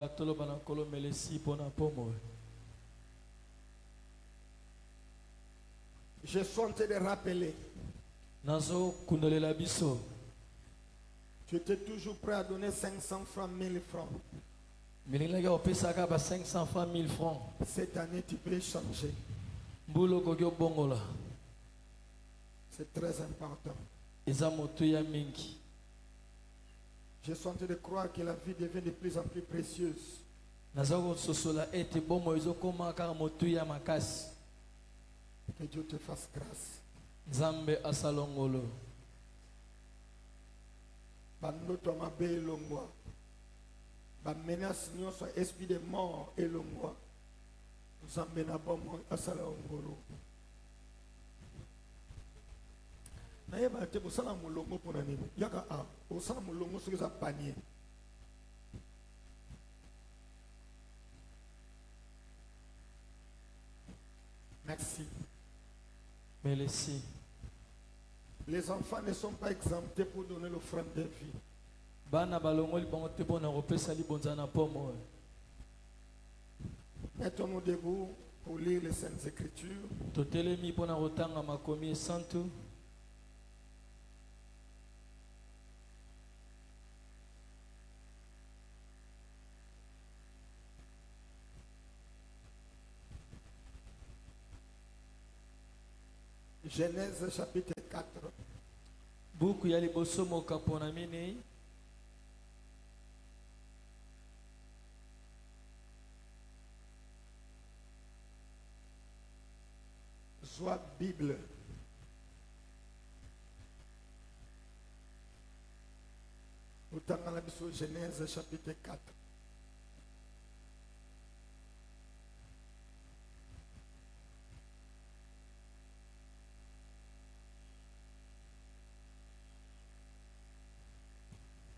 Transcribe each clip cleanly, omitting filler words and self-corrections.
Je suis en train de rappeler. Tu étais toujours prêt à donner 500 francs, 1000 francs. Cette année, tu peux changer. C'est très important. Je suis en train de croire que la vie devient de plus en plus précieuse. Que Dieu te fasse grâce. Bandoto mabe elongwa. Ba menace nyonso esprit de mort elongwa. Nzambe na bomo asala ngolo. Na yeba te bosala mulongo pona nini? Yaka a osala mulongo soki za panier. Merci. Merci. Les enfants ne sont pas exemptés pour donner l'offrande de vie. Mettons-nous debout pour lire les Saintes Écritures. Genèse chapitre 4. Soit Bible. Nous t'avons la Genèse chapitre 4.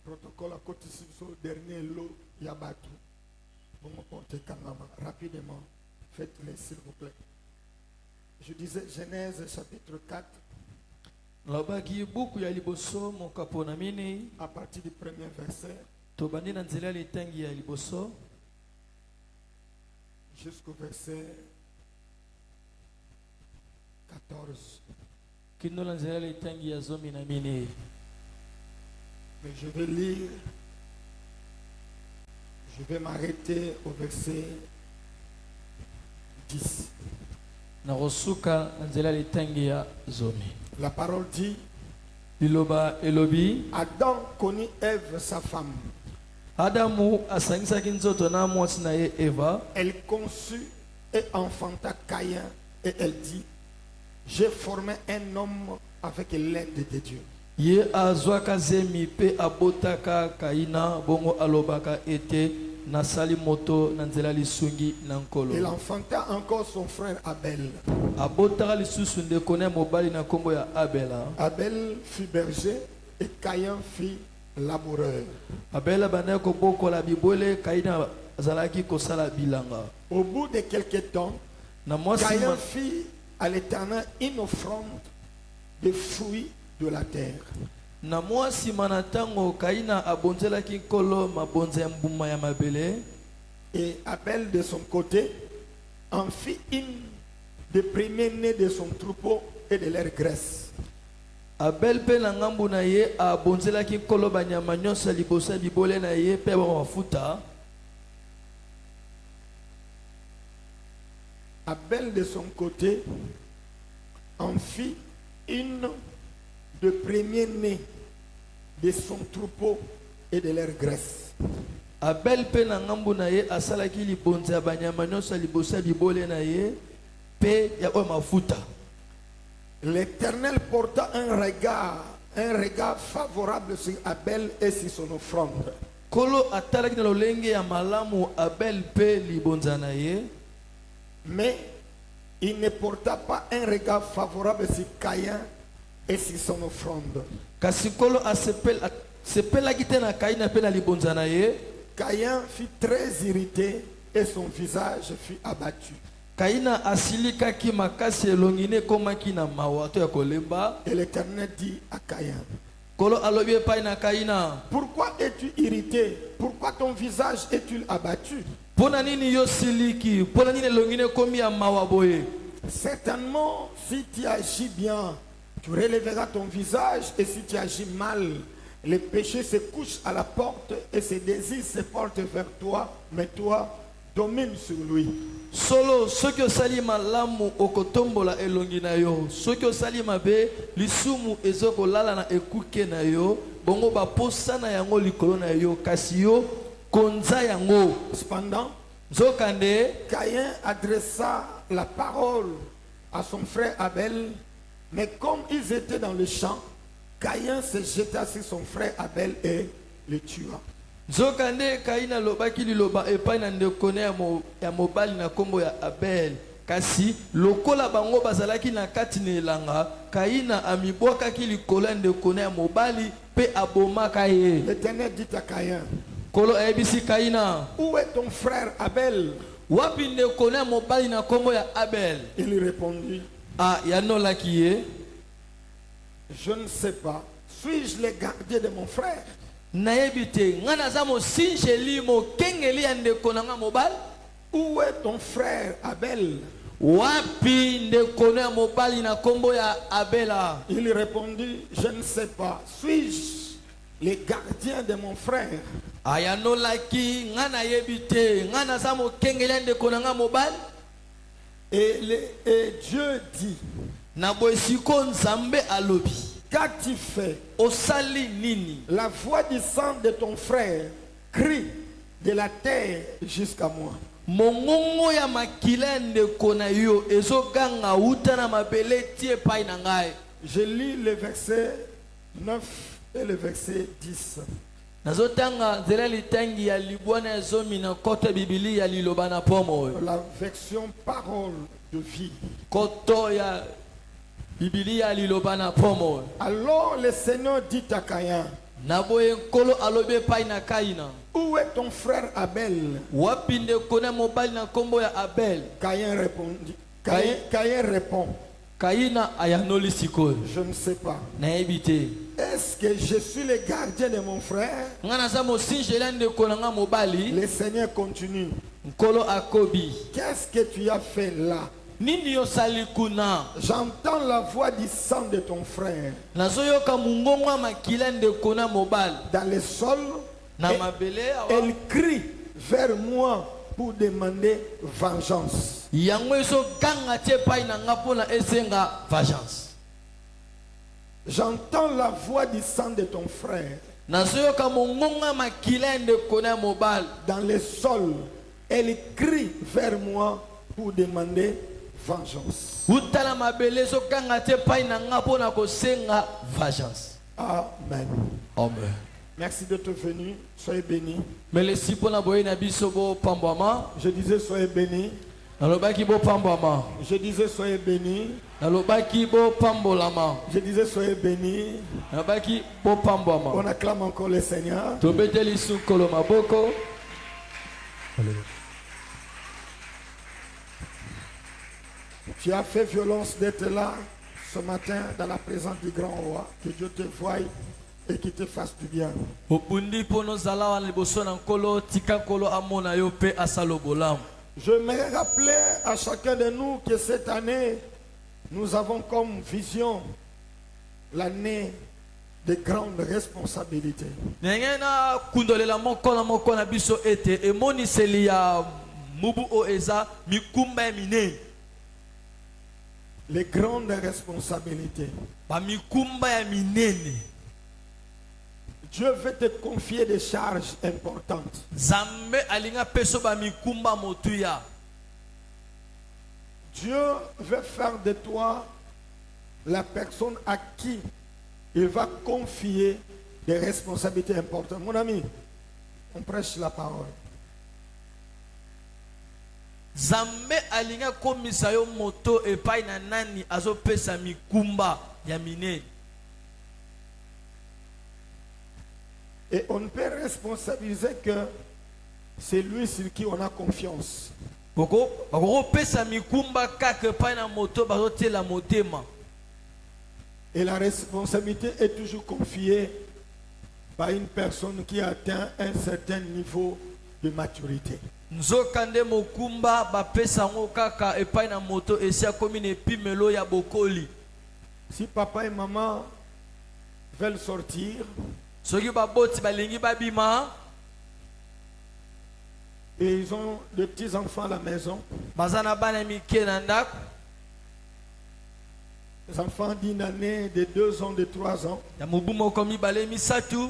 Protocole à côté sur le dernier lot Yabatu. Bon, rapidement, faites-le s'il vous plaît. Je disais Genèse chapitre 4. À partir du premier verset jusqu'au verset 14. Mais je vais lire, je vais m'arrêter au verset 10. La parole dit, Adam connut Ève, sa femme. Elle conçut et enfanta Caïn et elle dit, j'ai formé un homme avec l'aide de Dieu. Et il enfanta encore son frère Abel. Abel fut berger et Caïn fut laboureur. Au bout de quelques temps, Caïn fit à l'Éternel une offrande de fruits de la terre. Et Abel de son côté en fit une des premiers-nés de son troupeau et de leur graisse. Abel de son côté en fit une de premier-né de son troupeau et de leur graisse. Abel pe na ngambu na ye asalaki libonza banyama nyonso libosa bibole na ye pe ya o mafuta. L'Éternel porta un regard favorable sur Abel et sur son offrande. Kolo atalaki na lolenge ya malamu Abel pe libonza na ye, mais il ne porta pas un regard favorable sur Caïn et sur son offrande. Kasikolo asepela kitena Caïn pe na libonza na ye. Caïn fut très irrité et son visage fut abattu. Caïna asilika ki makasi elongine komaki na mawato ya kolemba. Et l'Éternel dit à Caïn, Kolo alobi epai na Kaina. Pourquoi es-tu irrité? Pourquoi ton visage est-il abattu? Pona nini yo siliki? Pona nini longine komi ya mawa boye? Certainement, si tu agis bien, tu relèveras ton visage, et si tu agis mal, les péchés se couchent à la porte et ses désirs se portent vers toi, mais toi, domine sur lui. Solo soki osali malamu okotombola elongi na yo, soki osali mabe lisumu ezokolala na ekuke na yo, bongo baposa na yango likolo na yo, kasi yo konza yango. Cependant, Zokande Caïn adressa la parole à son frère Abel, mais comme ils étaient dans le champ, Caïn se jeta sur son frère Abel et le tua. Zokande Kaina lobaki liloba epai na ndeko ya mobali na kombo ya Abel, kasi lokola bango bazalaki na kati na elanga, Kaina amibwakaki likolo ya ndeko ya mobali pe abomaka ye. L'Éternel dit à Caïn, Kolo ebisi Kaina, où est ton frère Abel? wapi ndeko ya mobali na kombo ya Abel? Il lui répondit, Ah, yanolaki ye, je ne sais pas. Suis-je le gardien de mon frère? nayebi te ngana za mosinjeli mokengeli ya ndeko na nga mobali. Où est ton frère Abel? Wapi ndeko ya mobali na kombo ya Abela? Il lui répondit, je ne sais pas. Suis-je le gardien de mon frère? Ayanolaki ngana yebite ngana za mokengeli ya ndeko na nga mobali. Et Dieu dit, Na boesiko nzambe alobi, qu'as-tu fait? osali nini? La voix du sang de ton frère crie de la terre jusqu'à moi. Mongongo ya makila ya ndeko na yo ezoganga uta na mabele tie pai na ngai. Je lis le verset 9 et le verset 10. Nazotanga nzela litangi ya libwana ezomi na koto ya Biblia ya liloba na pomo. La version parole de vie. Koto ya Biblia ya liloba na pomo. Alors le Seigneur dit à Caïn, Na boye nkolo alobi epai na Kaina, où est ton frère Abel? wapi ndeko na mobali na kombo ya Abel? Caïn répondit. Caïn répond, Kaina ayanoli sikoyo, je ne sais pas. nayebi te. Est-ce que je suis le gardien de mon frère? Ngana za mosinjeli ya ndeko na nga mobali. Le Seigneur continue. Nkolo akobi, Qu'est-ce que tu as fait là? nini yosali kuna? J'entends la voix du sang de ton frère Nazoyoka mungongo ya makila ya ndeko na mobali dans le sol. na Et mabele awa. elle crie vers moi pour demander vengeance. Yango ezoganga tie pai na nga mpona esenga vengeance. J'entends la voix du sang de ton frère Nazoyoka mongongo ya makila ya ndeko na mobali dans le sol. Elle crie vers moi pour demander vengeance. uta na mabele ezoganga tie pai na nga mpona kosenga vengeance. Amen. Amen. Merci d'être venu. Soyez bénis. Melesi mpona boye na biso bopambwama. Je disais soyez bénis. Nalobaki bopambwama. Je disais soyez bénis. Nalobaki bopambolama. Je disais soyez bénis. Nalobaki bopambwama. On acclame encore le Seigneur. Tobeteli sukolo maboko. Tu as fait violence d'être là ce matin dans la présence du grand roi. Que Dieu te voie et qu'il te fasse du bien. Opundi pono zalawa liboso na nkolo tika nkolo amona yo pe asalo bolamu. Je me rappelais à chacun de nous que cette année, nous avons comme vision l'année de grandes responsabilités. Ndenge na kundolela moko na biso ete emoniseli ya mubu o eza mikumba ya minene. Les grandes responsabilités. Ba mikumba ya minene. Dieu veut te confier des charges importantes. Zambe alinga peso ba mikumba motuya. Dieu veut faire de toi la personne à qui il va confier des responsabilités importantes. Mon ami, on prêche la parole. Zambe alinga komisa yo moto epai na nani azopesa mikumba ya minene. Et on ne peut responsabiliser que c'est lui sur qui on a confiance. Bako pesa mikumba kaka epai na moto bazotela motema. Et la responsabilité est toujours confiée par une personne qui a atteint un certain niveau de maturité. nzokande mokumba bapesa ngo kaka epai na moto esi akomi na epimelo ya bokoli. Si papa et maman veulent sortir, soki baboti balingi babima et ils ont de petits enfants à la maison, baza na bana mike na ndako, les enfants d'une année, de 2 ans, de 3 ans, ya mobu moko mibale misatu,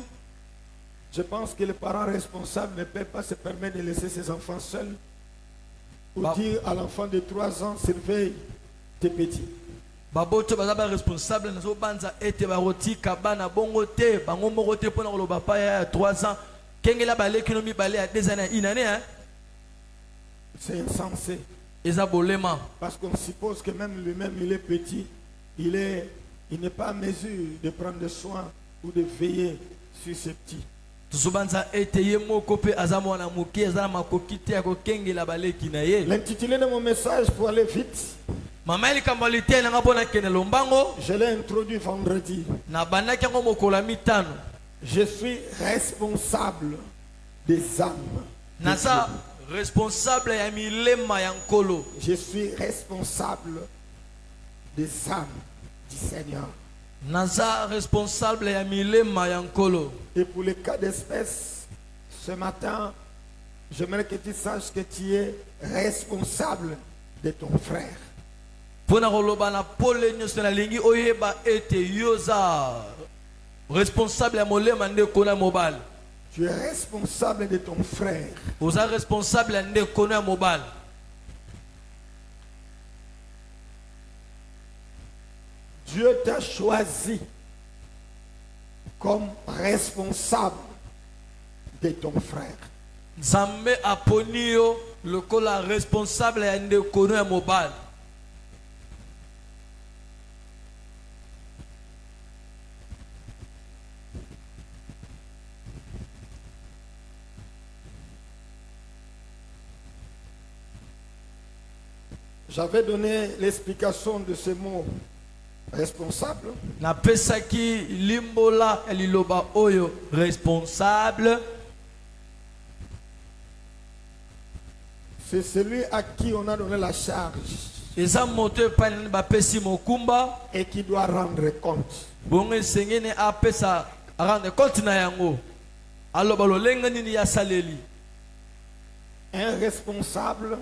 je pense que les parents responsables ne peuvent pas se permettre de laisser ses enfants seuls ou dire à l'enfant de 3 ans, surveille tes petits. baboto baza ba responsable nazo banza ete barotika bana bongo te bango moko te pona koloba pa ya 3 ans kengela baleki no mibale ya 2 ans na inane hein. C'est insensé. Eza bolema Parce qu'on suppose que même lui-même, il est petit, il n'est pas à mesure de prendre soin ou de veiller sur ses petits. tuzobanza ete ye moko pe aza mwana moke aza na makoki te ya kokengela baleki na ye. L'intitulé de mon message pour aller vite, mama elikambo lite nanga mpona kende lombango je l'ai introduit vendredi. na bandaki yango mokolo ya mitano. Je suis responsable des âmes. de naza Dieu. responsable ya milema ya nkolo. Je suis responsable des âmes du Seigneur. naza responsable ya milema ya nkolo. Et pour le cas d'espèce, ce matin, j'aimerais que tu saches que tu es responsable de ton frère. mpona koloba na pole nyonso nalingi oyeba ete yo za responsable ya molema ndeko na mobali. Tu es responsable de ton frère. oza responsable ya ndeko na mobali. Dieu t'a choisi comme responsable de ton frère. nzambe aponi yo lokola responsable ya ndeko na mobali. J'avais donné l'explication de ce mot responsable. napesaki limbola ya liloba oyo responsable. C'est celui à qui on a donné la charge eza moto epai nani bapesi mokumba et qui doit rendre compte. bongo esengeni apesa arande compte na yango aloba lolenge nini ya saleli. Un responsable,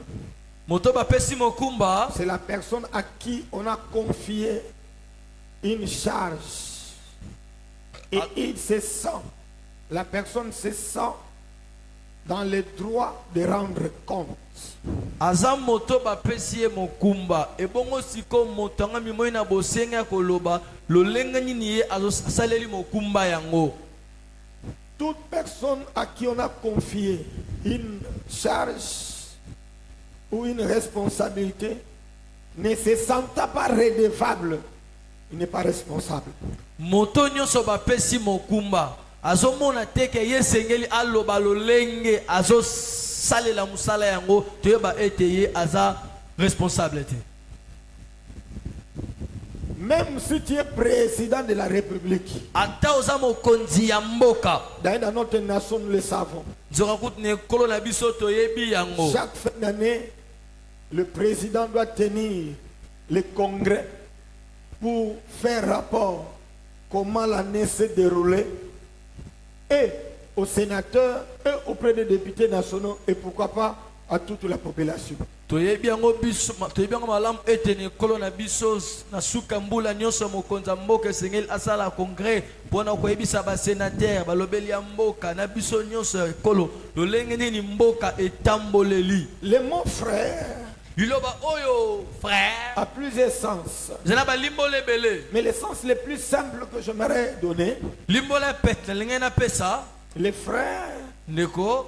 moto bapesi mokumba c'est la personne à qui on a confié une charge. Et il se sent, la personne se sent dans le droit de rendre compte. aza moto bapesi ye mokumba ebongo siko moto anga mimoi na bosenga ya koloba lolenge nini ye asaleli mokumba yango. Toute personne à qui on a confié une charge ou une responsabilité ne se sentant pas redevable, il n'est pas responsable. moto nyonso bapesi mokumba azomona teke ye sengeli aloba lolenge azosalela musala yango toyeba ete ye aza responsable te. Même si tu es président de la République, ata oza mokonzi ya mboka d'ailleurs dans notre nation nous le savons, nzoka kuti na ekolo na biso toyebi yango chaque fin d'année, le président doit tenir le congrès pour faire rapport comment l'année s'est déroulée et aux sénateurs et auprès des députés nationaux et pourquoi pas à toute la population. toyebi yango biso toyebi yango malamu ete na ekolo na biso na suka mbula nyonso mokonzi ya mboka esengeli asala congrès mpona koyebisa basénatere balobeli ya mboka na biso nyonso ya ekolo lolenge nini mboka etamboleli. Le mot frère liloba oyo frère a plusieurs sens, zela balimbola ebele. mais le sens le plus simple que j'aimerais donner, limbola pete nalingai napesa les frères, ndeko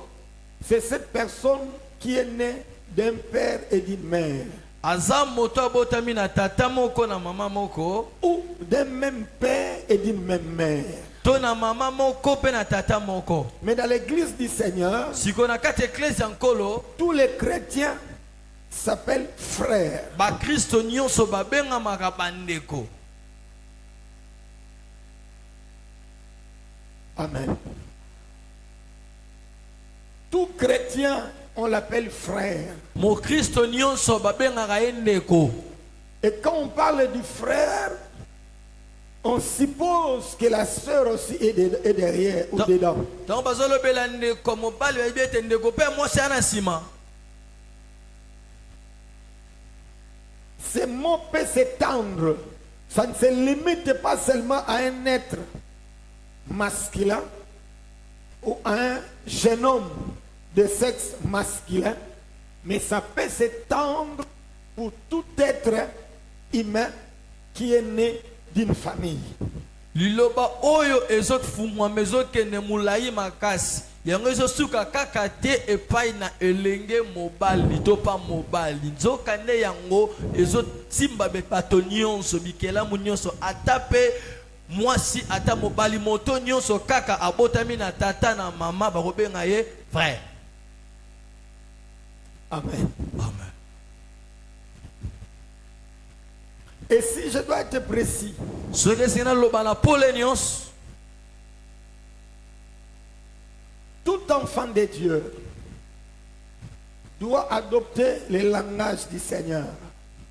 c'est cette personne qui est née d'un père et d'une mère, aza moto abotami na tata moko na mama moko ou d'un même père et d'une même mère. to na mama moko pe na tata moko. Mais dans l'église du Seigneur, siko na kati eklesi ya nkolo tous les chrétiens s'appellent frères. bakristo nyonso babengamaka bandeko. Amen. Tout chrétien, on l'appelle frère. Mo Kristo nyonso babengaka ye ndeko. Et quand on parle du frère, on suppose que la sœur aussi est derrière ou dedans. Donc bazolobela ndeko mobali bayebi ete ndeko mpe mwasi ana nsima. Ce mot peut s'étendre. Ça ne se limite pas seulement à un être masculin ou à un jeune homme de sexe masculin, mais ça peut s'étendre pour tout être humain qui est né d'une famille. Liloba oyo ezofungwa mezokende mulai makasi. Yango ezosuka kaka te epai na elenge mobali to pa mobali. Nzokande yango ezotimba bepato nyonso bikelamu nyonso atape mwasi ata mobali moto nyonso kaka abotami na tata na mama bakobenga ye frère. Amen. Amen. Et si je dois être précis, Ce que c'est dans le pole nyonso. tout enfant de Dieu doit adopter le langage du Seigneur.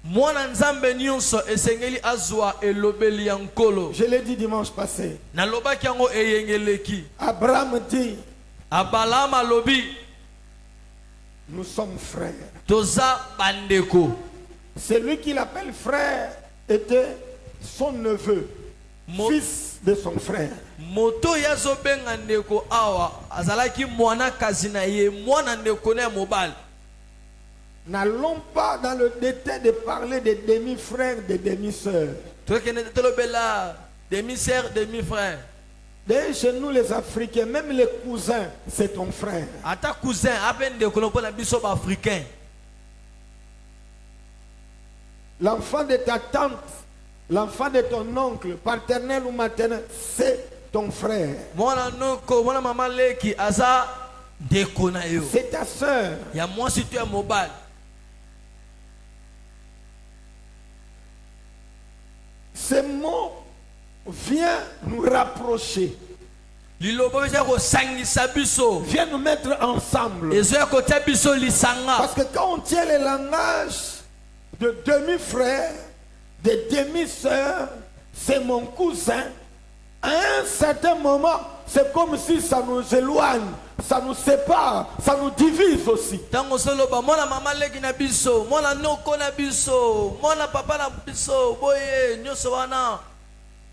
Mwana nzambe nyonso esengeli azwa elobeli ya nkolo. Je l'ai dit dimanche passé. Nalobaki yango eyengeleki. Abraham dit, Abalama alobi nous sommes frères. toza bandeko. Celui qui l'appelle frère était son neveu, fils de son frère. Moto yazobenga ndeko awa azalaki mwana kazi na ye mwana ndeko na mobali. N'allons pas dans le détail de parler des demi-frères, des demi-sœurs. Tokende tolobela demi-sœur, demi-frère. D'ailleurs, chez nous les Africains, même les cousins, c'est ton frère. Ata cousin apen ndeko no pona biso ba africain. L'enfant de ta tante, l'enfant de ton oncle, paternel ou maternel, c'est ton frère. Mwana noko mwana mama leki aza ndeko na yo. C'est ta sœur. Ya mwasi tu ya mobali. Ce mot vient nous rapprocher, Lilobo beza ko sangisa biso. vient nous mettre ensemble. Ezo ya kotia biso lisanga. Parce que quand on tient le langage de demi-frère, de demi-sœur, c'est mon cousin, à un certain moment, c'est comme si ça nous éloigne, ça nous sépare, ça nous divise aussi. Tango soloba mwana mama leki na biso, mwana noko na biso, mwana papa na biso, boye nyoso wana.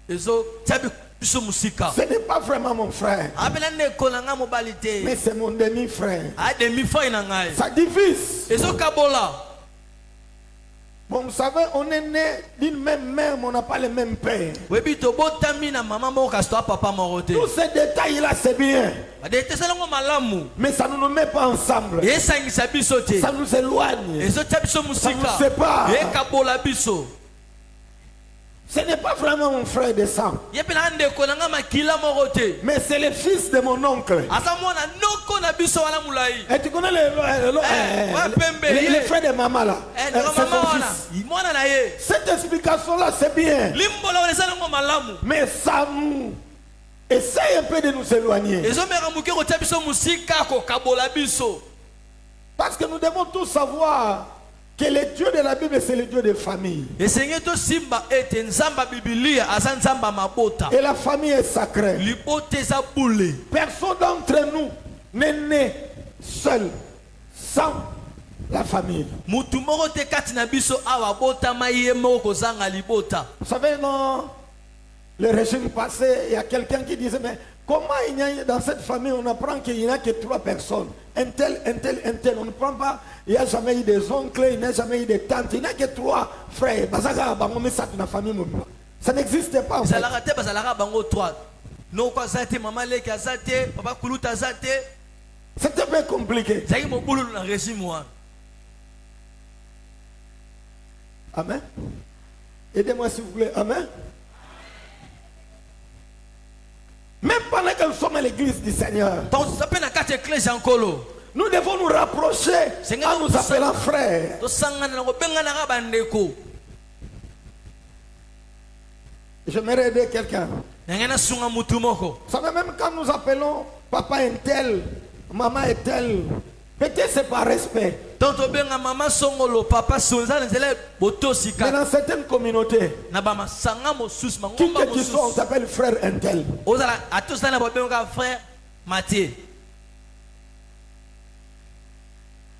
Ezo tabi biso musika. Ce n'est pas vraiment mon frère, Abela ndeko na nga mobali te. mais c'est mon demi-frère. A demi frère na ngai. Ça divise. Ezo kabola. Bon, vous savez, on est né d'une même mère, mais on n'a pas le même père. Webi to botami na mama moko kasto papa moko te. Tous ces détails-là, c'est bien, Ade tesalongo malamu. mais ça ne nous met pas ensemble. Esangisa biso te. Ça nous éloigne. Ezo tabi biso musika. nous sépare. E kabola biso. Ce n'est pas vraiment mon frère de sang, Yepe na ndeko na nga makila moko te. mais c'est le fils de mon oncle. Asa mwana noko na biso wana mulai. Et tu connais le frère de maman là. Eh, C'est ndeko son mama wana. fils. Mwana na ye. Cette explication-là, c'est bien. Limbola wana esalongo malamu. Mais ça nous essaye un peu de nous éloigner. Ezo mera muke kotia biso musika ko kabola biso. Parce que nous devons tous savoir que le Dieu de la Bible, c'est le Dieu de famille. Esenge to simba ete nzamba Biblia asa nzamba mabota. Et la famille est sacrée. Libote za boule. Personne d'entre nous n'est né seul, sans la famille. Mutu moko te kati na biso awa bota maye moko kozanga libota. Vous savez, dans le régime passé, il y a quelqu'un qui disait, mais comment il y a dans cette famille, on apprend qu'il n'y a que 3 personnes. Un tel, un tel, un tel. On ne prend pas, il n'y a jamais eu des oncles, il n'y a jamais eu des tantes, il n'y a que 3 frères. Ça n'existe pas. En fait. Bazalaka te bazalaka bango 3. No kwa zate mama leki azate, papa kuluta azate. C'est un peu compliqué. Zaki mobulu na régime wana. Amen. Aidez-moi s'il vous plaît. Amen. Même pendant que nous sommes à l'église du Seigneur, nous devons nous rapprocher en nous appelant frères. J'aimerais aider quelqu'un. Vous savez, même quand nous appelons papa un tel, maman est tel, peut-être c'est par respect. Mais dans certaines communautés, qui que tu sois, on t'appelle frère un tel.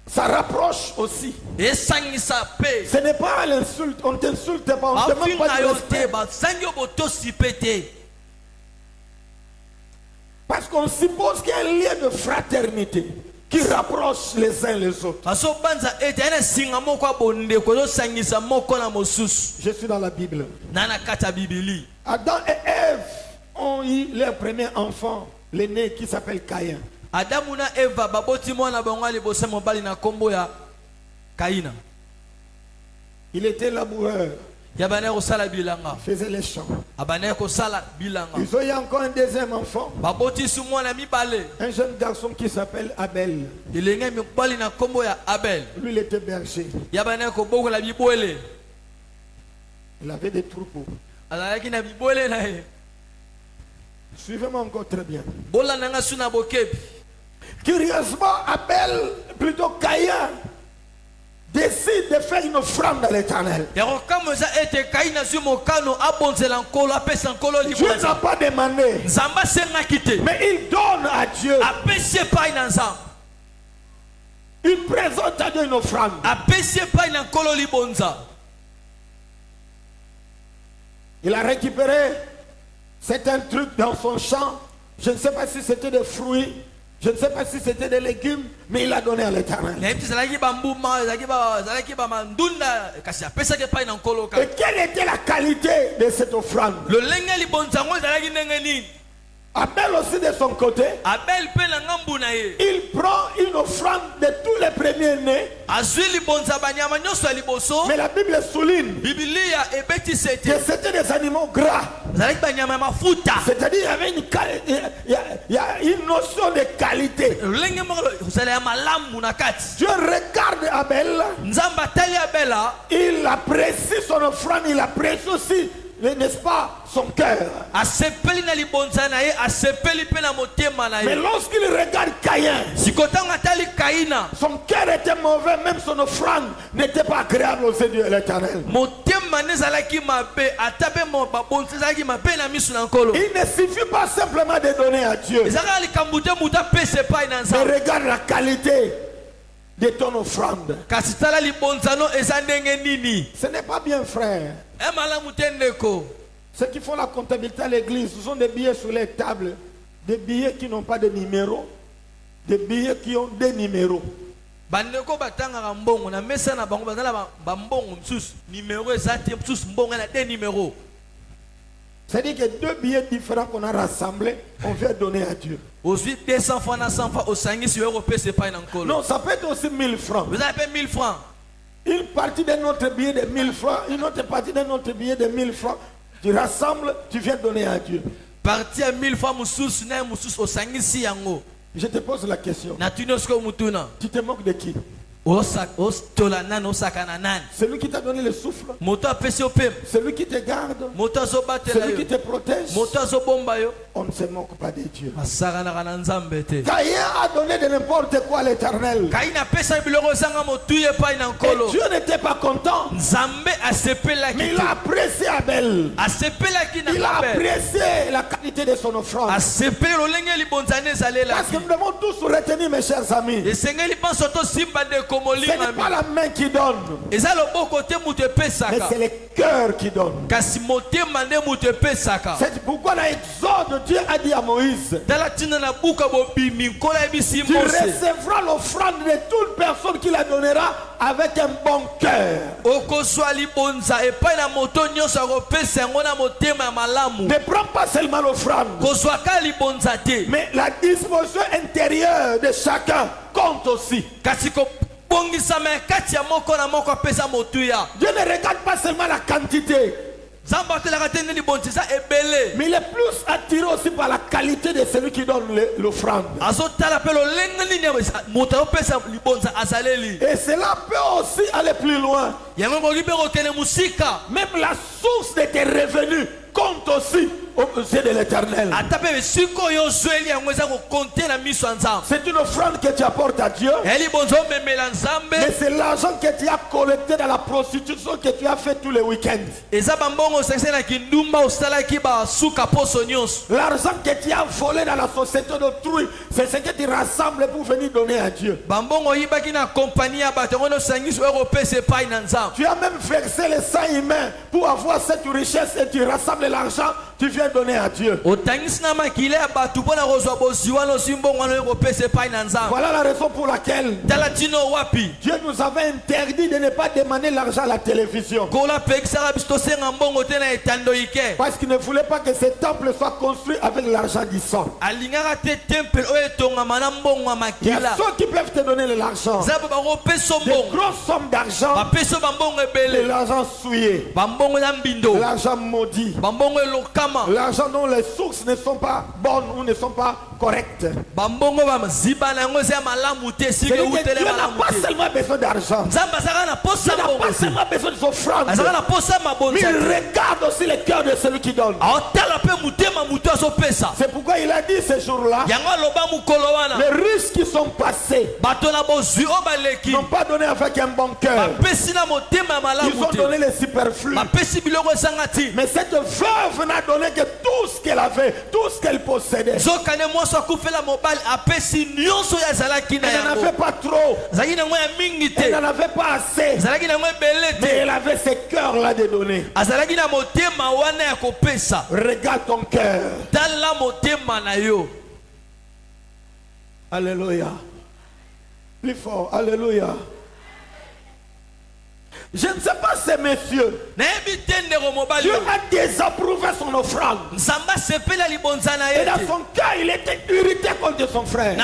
Ça rapproche aussi. Ce n'est pas l'insulte, on ne t'insulte pas, on ne te demande pas de respect. Parce qu'on suppose qu'il y a un lien de fraternité qui rapproche les uns les autres. Je suis dans la Bible. Adam et Ève ont eu leur premier enfant, l'aîné qui s'appelle Caïn. Il était laboureur. Il faisait les champs. Ils ont eu encore un deuxième enfant. Un jeune garçon qui s'appelle Abel. Lui, il était berger. Il avait des troupeaux. Suivez-moi encore très bien. Curieusement, Abel, plutôt Caïn, décide de faire une offrande à l'Éternel. Dieu n'a pas demandé, mais il donne à Dieu. Il présente à Dieu une offrande. Il a récupéré certains trucs dans son champ. Je ne sais pas si c'était des fruits. Je ne sais pas si c'était des légumes, mais il a donné à l'Éternel. Et quelle était la qualité de cette offrande? Abel aussi de son côté, il prend une offrande de tous les premiers-nés. Mais la Bible souligne que c'était des animaux gras. C'est-à-dire qu'il y a une notion de qualité. Dieu regarde Abel, il apprécie son offrande, il apprécie aussi, n'est-ce pas, son cœur. Mais lorsqu'il regarde Caïn, son cœur était mauvais, même son offrande n'était pas agréable aux yeux de l'Éternel. Il ne suffit pas simplement de donner à Dieu, mais regarde la qualité de ton offrande. Ce n'est pas bien, frère. Ceux qui font la comptabilité à l'église, ce sont des billets sur les tables, des billets qui n'ont pas de numéro, des billets qui ont des numéros. C'est-à-dire que deux billets différents qu'on a rassemblés, on vient donner à Dieu. Non, ça peut être aussi 1000 francs. Vous avez 1000 francs. Une partie de notre billet de 1000 francs, une autre partie de notre billet de 1000 francs, tu rassembles, tu viens donner à Dieu. Partie à 1000 francs, je te pose la question. Tu te moques de qui? Celui qui t'a donné le souffle, celui qui te garde, celui qui te protège. On ne se moque pas de Dieu. Caïn a donné de n'importe quoi à l'Éternel. Et Dieu n'était pas content, mais il a apprécié Abel. Il a apprécié la qualité de son offrande. Parce que nous devons tous retenir, mes chers amis, ce n'est pas la main qui donne, mais c'est le cœur qui donne. C'est pourquoi dans l'Exode, Dieu a dit à Moïse, tu recevras l'offrande de toute personne qui la donnera avec un bon cœur. Ne prends pas seulement l'offrande, mais la disposition intérieure de chacun compte aussi. Dieu ne regarde pas seulement la quantité, mais il est plus attiré aussi par la qualité de celui qui donne l'offrande. Et cela peut aussi aller plus loin. Même la source de tes revenus compte aussi aux yeux de l'Éternel. C'est une offrande que tu apportes à Dieu. Mais c'est l'argent que tu as collecté dans la prostitution que tu as fait tous les week-ends. L'argent que tu as volé dans la société d'autrui, c'est ce que tu rassembles pour venir donner à Dieu. Tu as même versé les sang humain pour avoir cette richesse et tu rassembles l'argent, tu viens donner à Dieu. Voilà la raison pour laquelle Dieu nous avait interdit de ne pas demander l'argent à la télévision. Parce qu'il ne voulait pas que ce temple soit construit avec l'argent du sang. Il y a ceux qui peuvent te donner de l'argent, des grosses sommes d'argent, de l'argent souillé, de l'argent maudit, l'argent dont les sources ne sont pas bonnes ou ne sont pas correctes. Dieu n'a pas seulement besoin d'argent, il n'a pas seulement besoin de s'offrande, mais il regarde aussi le cœur de celui qui donne. C'est pourquoi il a dit ce jour-là, les riches qui sont passés n'ont pas donné avec un bon cœur, ils ont donné les superflus. Mais cette veuve n'a donné que tout ce qu'elle avait, tout ce qu'elle possédait. Elle n'en avait pas trop, elle n'en avait pas assez, mais elle avait ce cœur-là de donner. Regarde ton cœur. Alléluia. Plus fort. Alléluia. Je ne sais pas ces messieurs. Dieu a désapprouvé son offrande. Et dans son cœur, il était irrité contre son frère.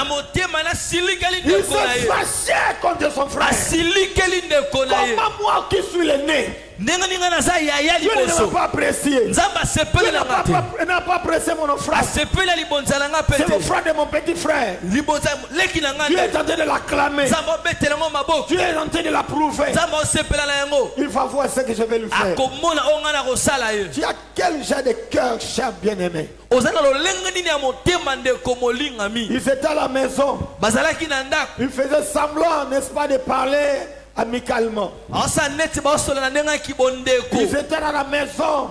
Il se fâchait contre son frère. Comment moi qui suis l'aîné, Dieu ne m'a pas apprécié. Dieu n'a pas apprécié mon offrande. C'est l'offrande de mon petit frère. Dieu est en train de l'acclamer. Dieu est en train de l'approuver. Il va voir ce que je vais lui faire. Tu as quel genre de cœur, cher bien-aimé? Ils étaient à la maison. Ils faisaient semblant, n'est-ce pas, de parler amicalement. Ils étaient à la maison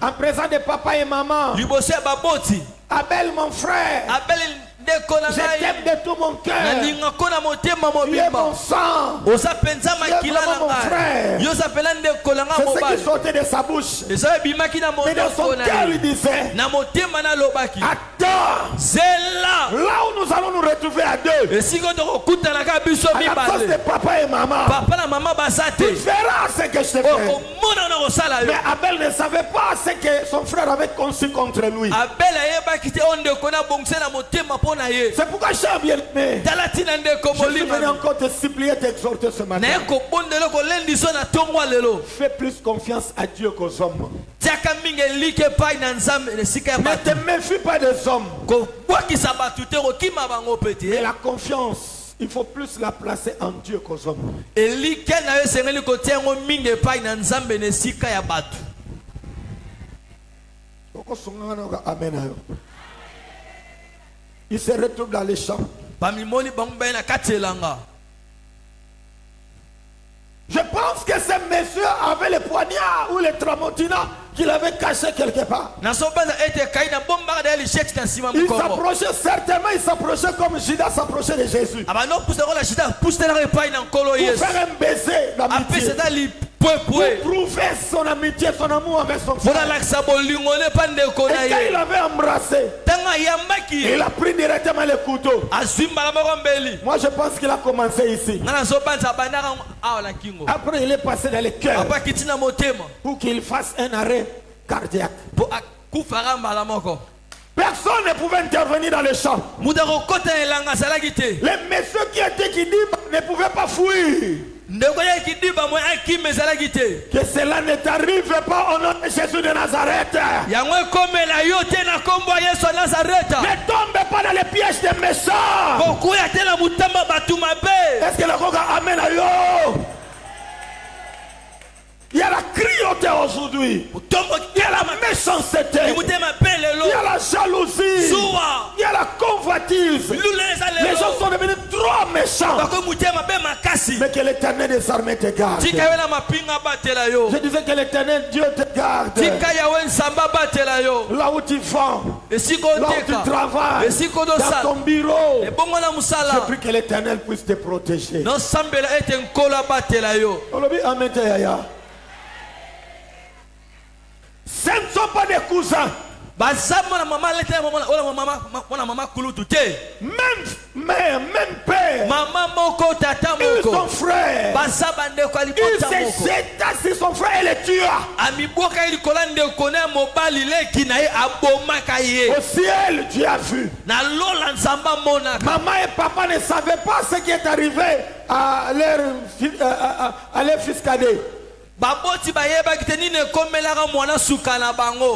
en présence de papa et maman. Abel, mon frère, je t'aime de tout mon cœur. Tu es mon sang. Tu es vraiment mon frère. C'est ce qui sortait de sa bouche. Mais dans son cœur, il disait, attends, c'est là où nous allons nous retrouver à deux. À la place de papa et maman, tu verras ce que je te fais. Mais Abel ne savait pas ce que son frère avait conçu contre lui. C'est pourquoi, cher bien-aimé, je suis venu encore te supplier, t'exhorter ce matin. Fais plus confiance à Dieu qu'aux hommes. Ne te méfie pas des hommes. Mais la confiance, il faut plus la placer en Dieu qu'aux hommes. Amen. Il se retrouve dans les champs. Je pense que ces messieurs avaient les poignards ou les tramontina qu'il avait caché quelque part. Il s'approchait certainement, il s'approchait comme Judas s'approchait de Jésus. Pour faire un baiser d'amitié. Pour prouver son amitié, son amour avec son frère. Et quand il avait embrassé, il a pris directement le couteau. Moi je pense qu'il a commencé ici. Après il est passé dans le cœur pour qu'il fasse un arrêt cardiaque. Personne ne pouvait intervenir dans le champ. Les messieurs qui étaient qui disent ne pouvaient pas fuir. Que cela ne t'arrive pas au nom de Jésus de Nazareth. Ne tombe pas dans les pièges des méchants. Est-ce que le Roga amène à yo? Il y a la cruauté aujourd'hui. aujourd'hui. Il y a la méchanceté. Il y a la jalousie. Il y a la convoitise. Les gens sont devenus trop méchants. Mais que l'Éternel des armées te garde. Je disais que l'Éternel Dieu te garde. Là où tu vends, là où tu travailles, dans ton bureau, je prie que l'Éternel puisse te protéger. Ce ne sont pas des cousins. Même père. Ils sont frères. Il s'est jeté sur son frère et le tua. Au ciel, Dieu a vu. Maman et papa ne savaient pas ce qui est arrivé à leur fils cadet.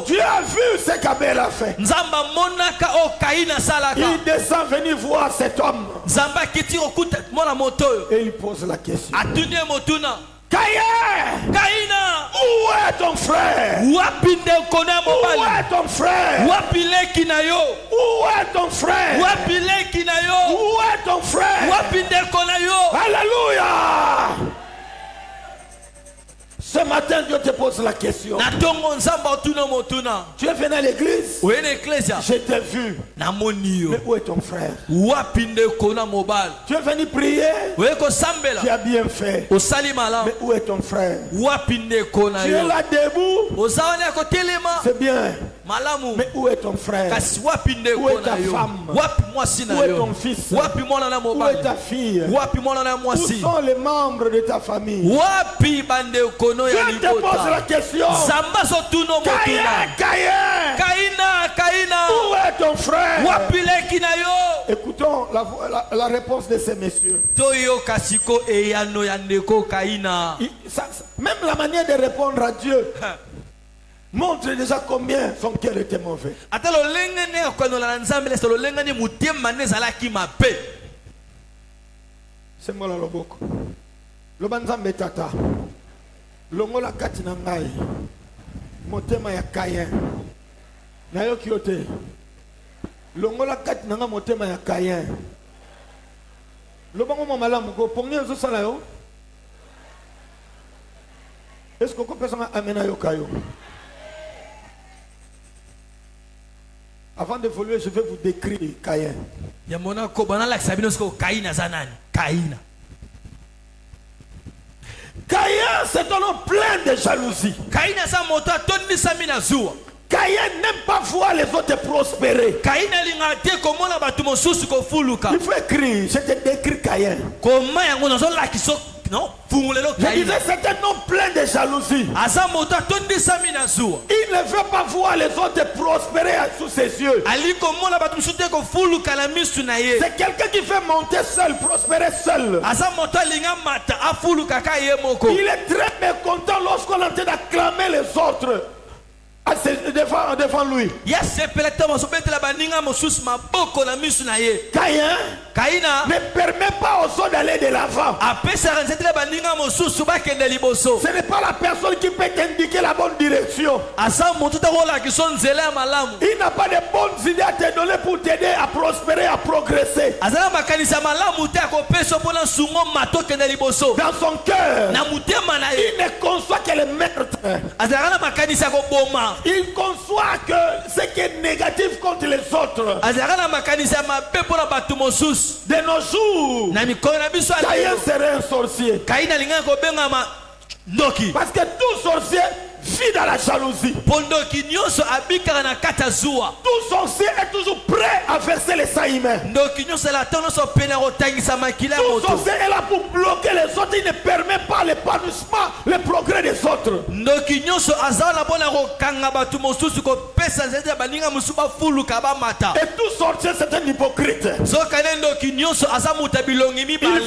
Tu as vu ce qu'Abel a fait. Il descend venir voir cet homme. Et il pose la question. Caïn, où est ton frère? Où est ton frère? Où est ton frère? Où est ton frère? Alléluia. Ce matin, Dieu te pose la question. Tu es venu à l'église? Je t'ai vu. Mais où est ton frère? Tu es venu prier? Tu as bien fait. Mais où est ton frère? Tu es là debout? C'est bien. Mais où est ton frère? Où est ta femme? Où est ton fils? Où est ta fille? Où sont les membres de ta famille? Je te pose la question. Caïn, où est ton frère? Écoutons la réponse de ces messieurs. Même la manière de répondre à Dieu montre déjà combien son cœur était mauvais. C'est moi la loboko. Lobanzambe tata. Longola kati na ngai. Motema ya Caïn. Nayo kiote. Longola kati na nga motema ya Caïn. Lobango mamalamu ko pongi zo sala yo. Est-ce que ko pesa amena yo kayo? Avant d'évoluer, je vais vous décrire Caïn. Caïn, c'est un homme plein de jalousie. Caïn n'aime pas voir les autres prospérer. Il faut écrire, je te décris Caïn. Je disais, c'est un homme plein de jalousie. Il ne veut pas voir les autres prospérer sous ses yeux. C'est quelqu'un qui fait monter seul, prospérer seul. Il est très mécontent lorsqu'on est en train d'acclamer les autres devant lui. Caïn ne permet pas aux autres d'aller de l'avant. Ce n'est pas la personne qui peut t'indiquer la bonne direction. Il n'a pas de bonnes idées à te donner pour t'aider à prospérer, à progresser. Dans son cœur, il ne conçoit que le meurtre. Il conçoit que ce qui est négatif contre les autres. De nos jours, Caïn serait un sorcier. Parce que tout sorcier vit dans la jalousie. Tout sorcier est toujours prêt à verser les sangs humains. Tout sorcier est là pour bloquer les autres. Il ne permet pas l'épanouissement, le progrès des autres. Et tout sorcier, c'est un hypocrite. Il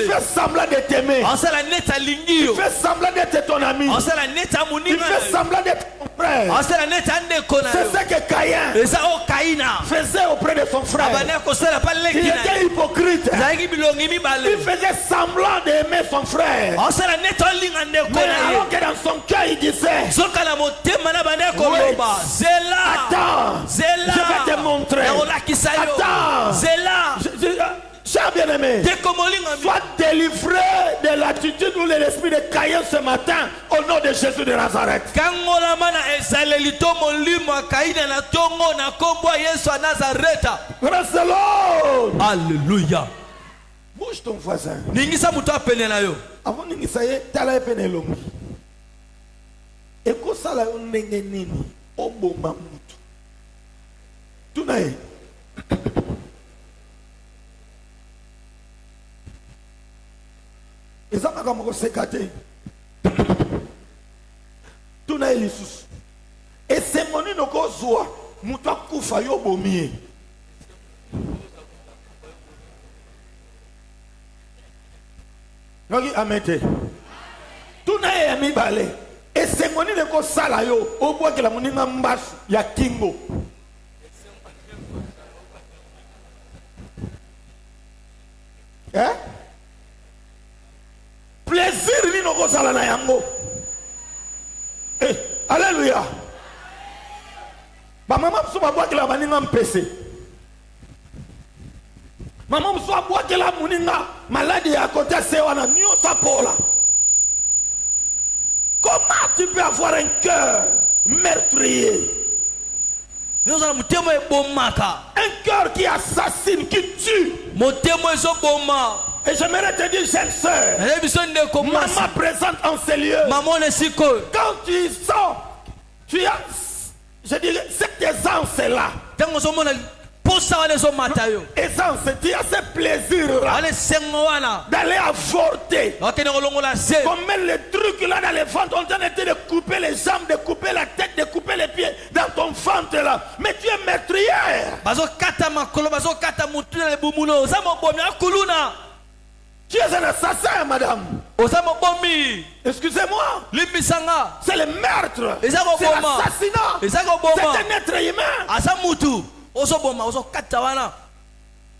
fait semblant de t'aimer. Il fait semblant d'être ton ami. Il fait semblant semblant d'être son frère. C'est ce que Caïn faisait auprès de son frère. Il était hypocrite. Il faisait semblant d'aimer son frère. Mais alors que dans son cœur il disait, attends, je vais te montrer. Attends, cher bien-aimé, sois délivré de l'attitude ou de l'esprit de Caïn ce matin au nom de Jésus de Nazareth. Grâce à l'Lord. Alléluia. Bouge ton voisin. Avant ningisa ye tala ye penelongi. Eko sala yo ndenge nini oboma mutu. Tunaye. Ezama kama ko sekate. Tunaye lisusu. Esemoni noko zwa mutu akufa yo bomie. Nogi amete. Tuna ye mibale. Esemoni ne ko sala yo. Obwa ke la muninga mbasu ya kingo. Plaisir ni no ko sala na yango. Alléluia. Ba mama mso ba bwa ke la baninga mpese. Maman me soit boire que la moninga maladie à côté c'est wana nyo tapola. Comment tu peux avoir un cœur meurtrier? Un cœur qui assassine, qui tue. Et j'aimerais te dire, jeune sœur, maman présente en ces lieux. Quand tu sens, tu as, je dirais, cette aisance là. Essence, tu as ce plaisir-là d'aller avorter. Comme mettre les trucs là dans les ventres, on t'a été de couper les jambes, de couper la tête, de couper les pieds dans ton ventre là. Mais tu es meurtrière. Tu es un assassin, madame. Excusez-moi. C'est le meurtre. C'est l'assassinat. C'est un être humain.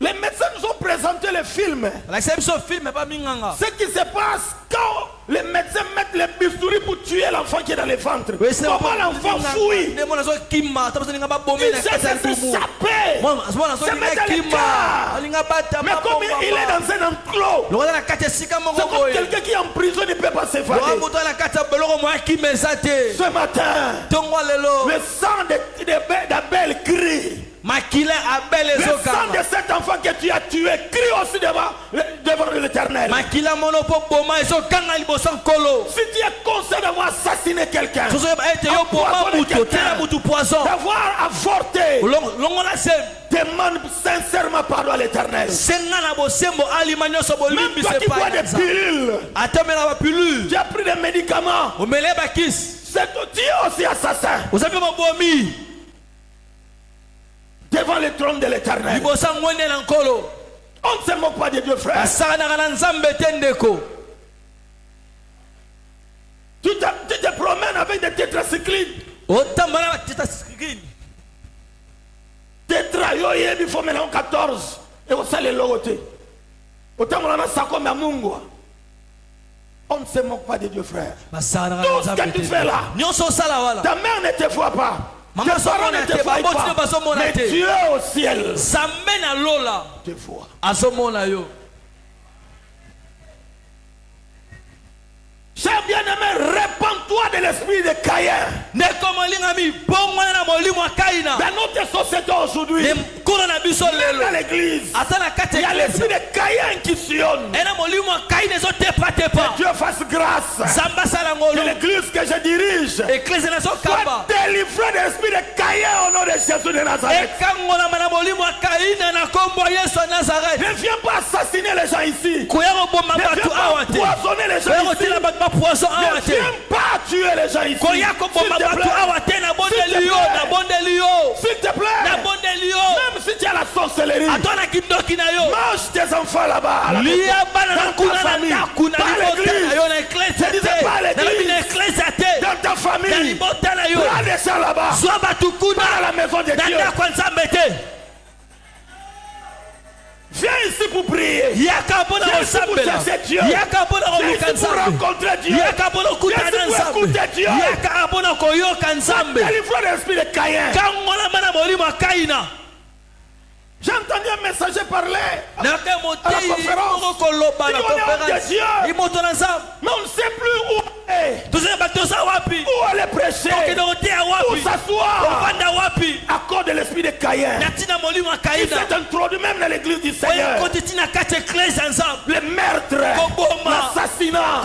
Les médecins nous ont présenté le film. Ce qui se passe quand les médecins mettent les bistouris pour tuer l'enfant qui est dans le ventre. Comment l'enfant fouille. Il cherche à s'échapper. Se met dans le cœur. Mais comme il est dans un enclos, c'est comme quelqu'un qui est en prison, il ne peut pas s'évader. Ce matin, le sang d'Abel crie. Le sang de cet enfant que tu as tué crie aussi devant l'Éternel. Si tu es conscient d'avoir assassiné quelqu'un, d'avoir avorté, demande sincèrement pardon à l'Éternel. Même toi qui bois des pilules, tu as pris des médicaments, c'est tu es aussi assassin. Devant le trône de l'Éternel. On ne se moque pas de Dieu, frère. Tu te promènes avec des tétracyclines. Tétra, il faut maintenant 14. Et on sait les logotés. Autant on a ça comme à Mungwa. On ne se moque pas de Dieu, frère. Tout ce que tu fais là, ta mère ne te voit pas. Tes parents ne te voient pas. Mais Dieu au ciel te voit. Cher bien-aimé, répands-toi de l'esprit de Caïn. Dans notre société aujourd'hui, même dans l'église, il y a l'esprit de Caïn qui sillonne. Que Dieu fasse grâce. Que l'église que je dirige soit délivrée de l'esprit de Caïn au nom de Jésus de Nazareth. Ne viens pas assassiner les gens ici. Ne viens pas poisonner les gens ici. Ne viens pas tuer les gens ici. S'il te plaît. Même si tu as la sorcellerie, mange tes enfants là-bas. Dans ta famille. Pas l'église. Je disais pas l'église. Dans ta famille. famille. Prends des gens là-bas. Pas à la maison de Dieu. Viens ici pour prier. Viens ici pour chercher Dieu. Viens ici pour rencontrer Dieu. Viens ici pour écouter Dieu. Délivre l'esprit de Caïn. J'ai entendu un messager parler à la conférence. Mais on ne sait plus où est. Où aller prêcher. Où s'asseoir. À cause de l'esprit de Caïn. Il s'est introduit même dans l'église du Seigneur. Le meurtre. L'assassinat.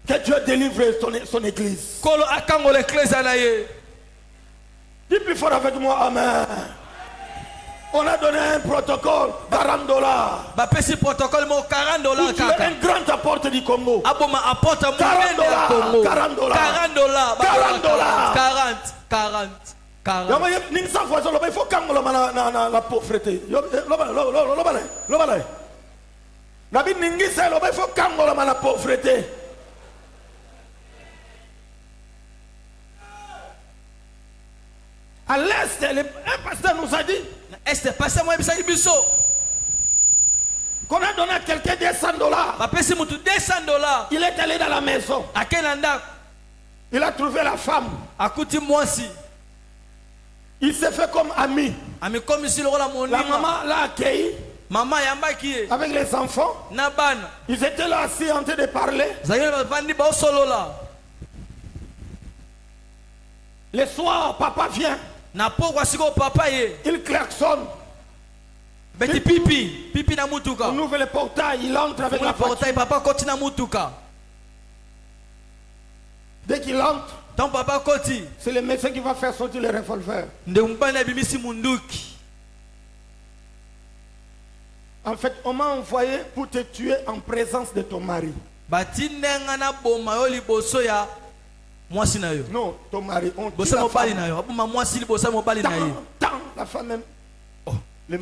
Que Dieu délivre son église. Dis plus fort avec moi, amen. On a donné un protocole, $40. Tu es un grand apporte du Congo. $40. Il faut la pauvreté. La pauvreté. À l'est, un pasteur nous a dit qu'on a donné à quelqu'un $200. Il est allé dans la maison. Il a trouvé la femme. Il s'est fait comme ami. La maman l'a accueilli. Avec les enfants. Ils étaient là assis en train de parler. Le soir, papa vient. Il klaxonne. On ouvre le portail, il entre avec la portail. Dès qu'il entre, c'est le médecin qui va faire sortir le revolver. En fait, on m'a envoyé pour te tuer en présence de ton mari. Non, ton mari, on tue la femme. Tant, la femme même. Les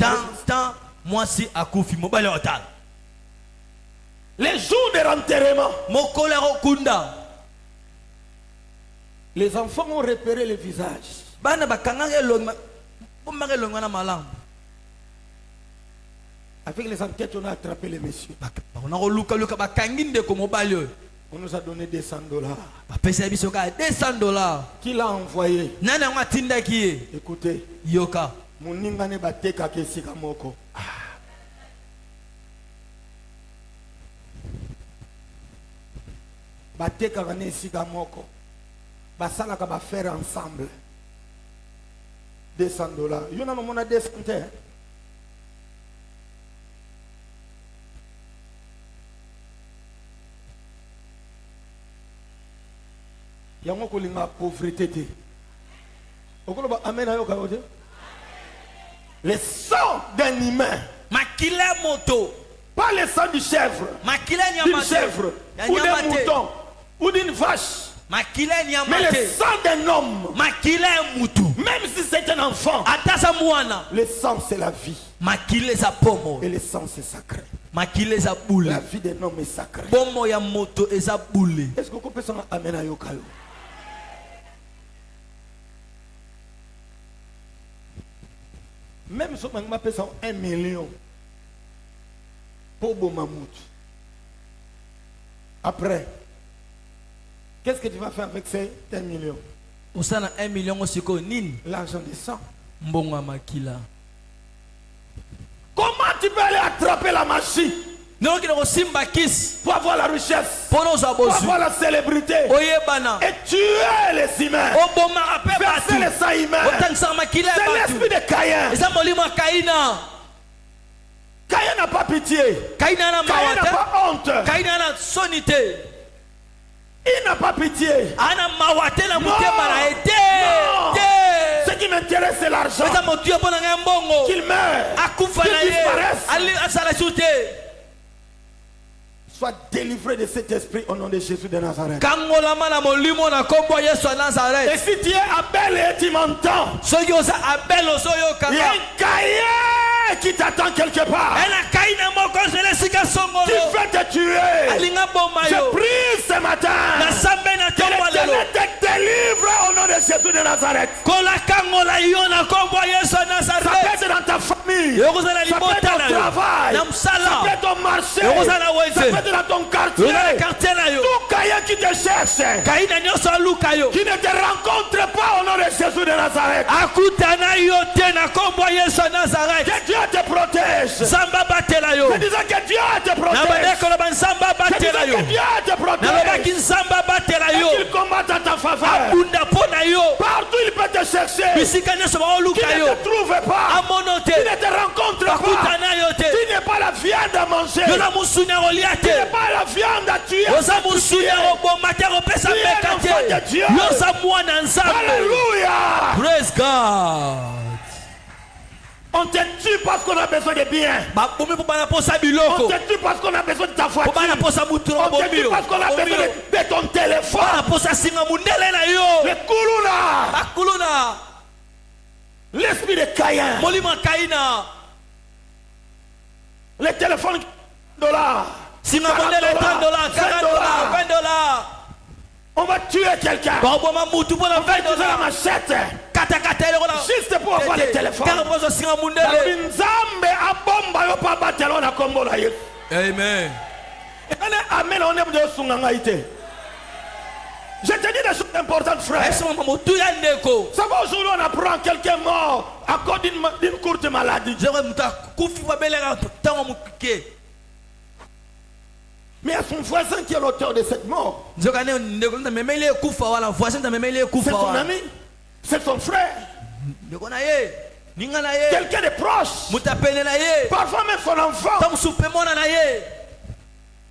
jours de renterrement, les enfants ont repéré le visage. Avec les enquêtes, on a attrapé les messieurs. On nous a donné $200. Qui l'a envoyé? Écoutez. Mon ningane bateka kesika moko. Bateka gane sika moko. Basala ka ba faire ensemble. $200. Yona no mona $200. Yango kolinga pauvreté te. Okoloba amen ayo kayote. Le sang d'un humain. Pas le sang du chèvre. D'une chèvre. Ou d'un mouton. Ou d'une vache. Mais le sang d'un homme. Même si c'est un enfant. Le sang c'est la vie. Et le sang c'est sacré. La vie d'un homme est sacrée. Est-ce que vous pouvez s'en amener à Yokalo? Même si on m'a payé 1 million pour Bomamout. Après, qu'est-ce que tu vas faire avec ces 1 million? L'argent des sang. Comment tu peux aller attraper la machine? Pour avoir la richesse, pour avoir la célébrité, et tuer les humains, verser les sangs humains. C'est l'esprit de Caïn. Caïn n'a pas pitié. Caïn n'a pas honte. Il n'a pas pitié. Non. Ce qui m'intéresse, c'est l'argent. Qu'il meure, qu'il disparaisse. Sois délivré de cet esprit au nom de Jésus de Nazareth. Et si tu es Abel et tu m'entends, il y a un Caïn qui t'attend quelque part. Qui veut te tuer. Je prie ce matin que Jésus de Nazareth. kolakangola yo na kombo ya Yesu Ça peut Nazareth. être dans ta famille. Yokozala Ça peut être libota au na yo. travail. Na Ça msala. peut être au marché. Yokozala Ça weze. peut être dans ton quartier. Yokozala quartier na yo. Tout caïen qui te cherche, Kaina nyoso aluka yo. qui ne te rencontre pas au nom de Jésus de Nazareth. Akutana yo te na kombo ya Yesu Nazareth. Que Dieu te protège. Zamba batela yo. Je disais que Dieu te Na protège. badeko ba nzamba Je batela disais yo. que Dieu te Na protège. lobaki nzamba batela Et yo. qu'il combatte en ta faveur. Abunda pona yo. Partout il peut te chercher. Bisika nyoso ba Qui oluka ne yo. te trouve pas. Amono te. Qui ne te rencontre pas. Bakutana yo te. Tu n'es pas la viande à manger. Yo na musunya rolia Tu n'es te. pas la viande à tuer. Oza musunya roboma te kopesa Tu es mbeka l'enfant de te. Dieu. Yo za mwana nzambe. Alléluia. Praise God. On te tue parce qu'on a besoin de biens. Babomi po bana posa On biloko. te tue parce qu'on a besoin de ta Po voiture. bana posa mutu na On te tue bomio. parce qu'on a besoin de ton téléphone. Bana posa singa mundele na yo. Le Koulouna. Bakuluna. L'esprit de Caïn. Molima kaina. Le téléphone $. Singa 40 mundele $10, $, 40 $, 20 $. On va tuer quelqu'un. Baboma mutu po na On va utiliser la $20. machette. Kata kata eloko na. Juste pour avoir le téléphone. Kaka posa singa mundele. Nzambe abomba yo pa batelo na kombo na Yesu. Amen. Amen. On est de sunganga ite. Je te dis des choses importantes, frère. Est-ce que motu ya ndeko? Ça va aujourd'hui, on apprend quelqu'un mort à cause d'une courte maladie. Je vais muta kufi wa belera tango mukike. Mais il y a son voisin qui est l'auteur de cette mort. Nzokane ndeko nta memele kufa wala voisin nta memele C'est kufa son wala. ami. C'est son frère. Ndeko na ye. Ninga na ye. Quelqu'un de proche. Mutapene na ye. Parfois même son enfant. Tam supemona na ye.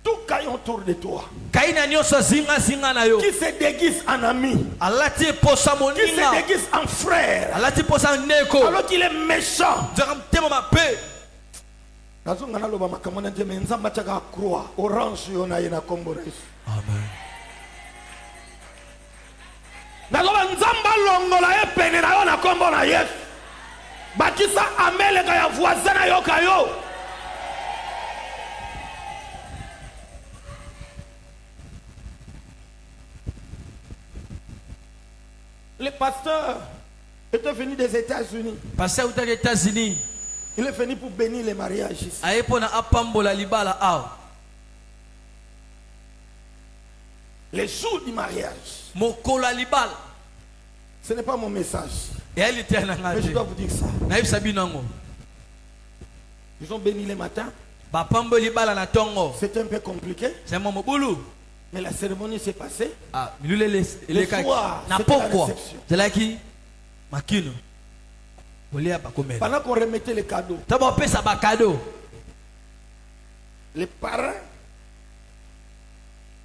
Tout caille autour de toi. Kaina nyoso zinga zinga na yo. Qui se déguise en ami. Alati posa Qui se moninga. déguise en frère. Alati posa ndeko. Alors qu'il est méchant. Nzokam tema mape. Nazunga naloba makambo na Nzambe Nzambe ataka croix orange yo na ye na kombo na Yesu. Amen. Naloba Nzambe longola ye pene na yo na kombo na Yesu. Bakisa amele ka ya voisin na yo ka yo. Le pasteur était venu des États-Unis. Pasteur aux États-Unis. Il est venu pour bénir les mariages ici. Ayepo na apambola libala aw. Les jours du mariage. Mokola libala. Ce n'est pas mon message. Et elle était na Mais je ngati. dois vous dire ça. Na yebisa binango. Ils ont béni le matin. Ba pambo libala na tongo. C'était un peu compliqué. C'est mon mobulu. Mais la cérémonie s'est passée. Ah, milule le kaki. soir, Na c'était la pokwa. réception. C'est là qui makino. Bolia ba komela. Pendant qu'on remettait les cadeaux, Tabo pesa ba cadeau. les parents,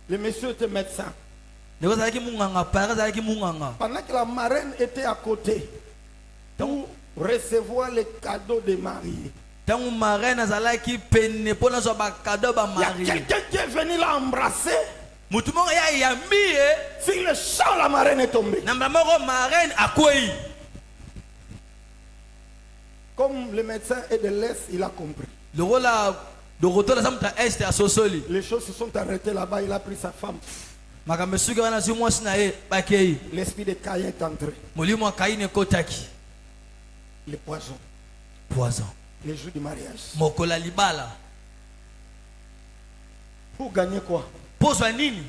le monsieur était médecin. Ndeko zalaki munganga, para zalaki munganga. Pendant que la marraine était à côté pour recevoir les cadeaux des mariés. Tangu marraine azalaki pene pona zo ba cadeau ba Il y a marié. quelqu'un qui est venu l'embrasser. Mutu moko ya yambi Sur le champ, la marraine est tombée. namba moko marraine akwei. Comme le médecin est de l'Est, il a compris. Lokola dokotola samta est a sosoli. Les choses se sont arrêtées là-bas, il a pris sa femme. Makambe suki wana zi mwasi na ye bakei. L'esprit de Caïn est entré. Molimo akaine kotaki. Le poison. Poison. Les jours du mariage. Mokola libala. Pour gagner quoi? Pozwa nini?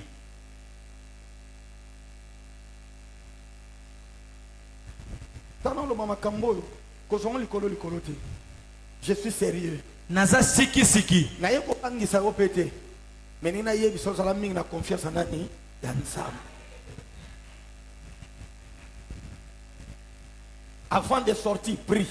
Tano lo mama kamboyo. Kozongo likolo likolo te. Je suis sérieux. Naza siki siki. Na ye ko bangisa ko pete. Mais nina ye biso zala mingi na confiance en nani? Ya Nzambe. Avant de sortir, prie.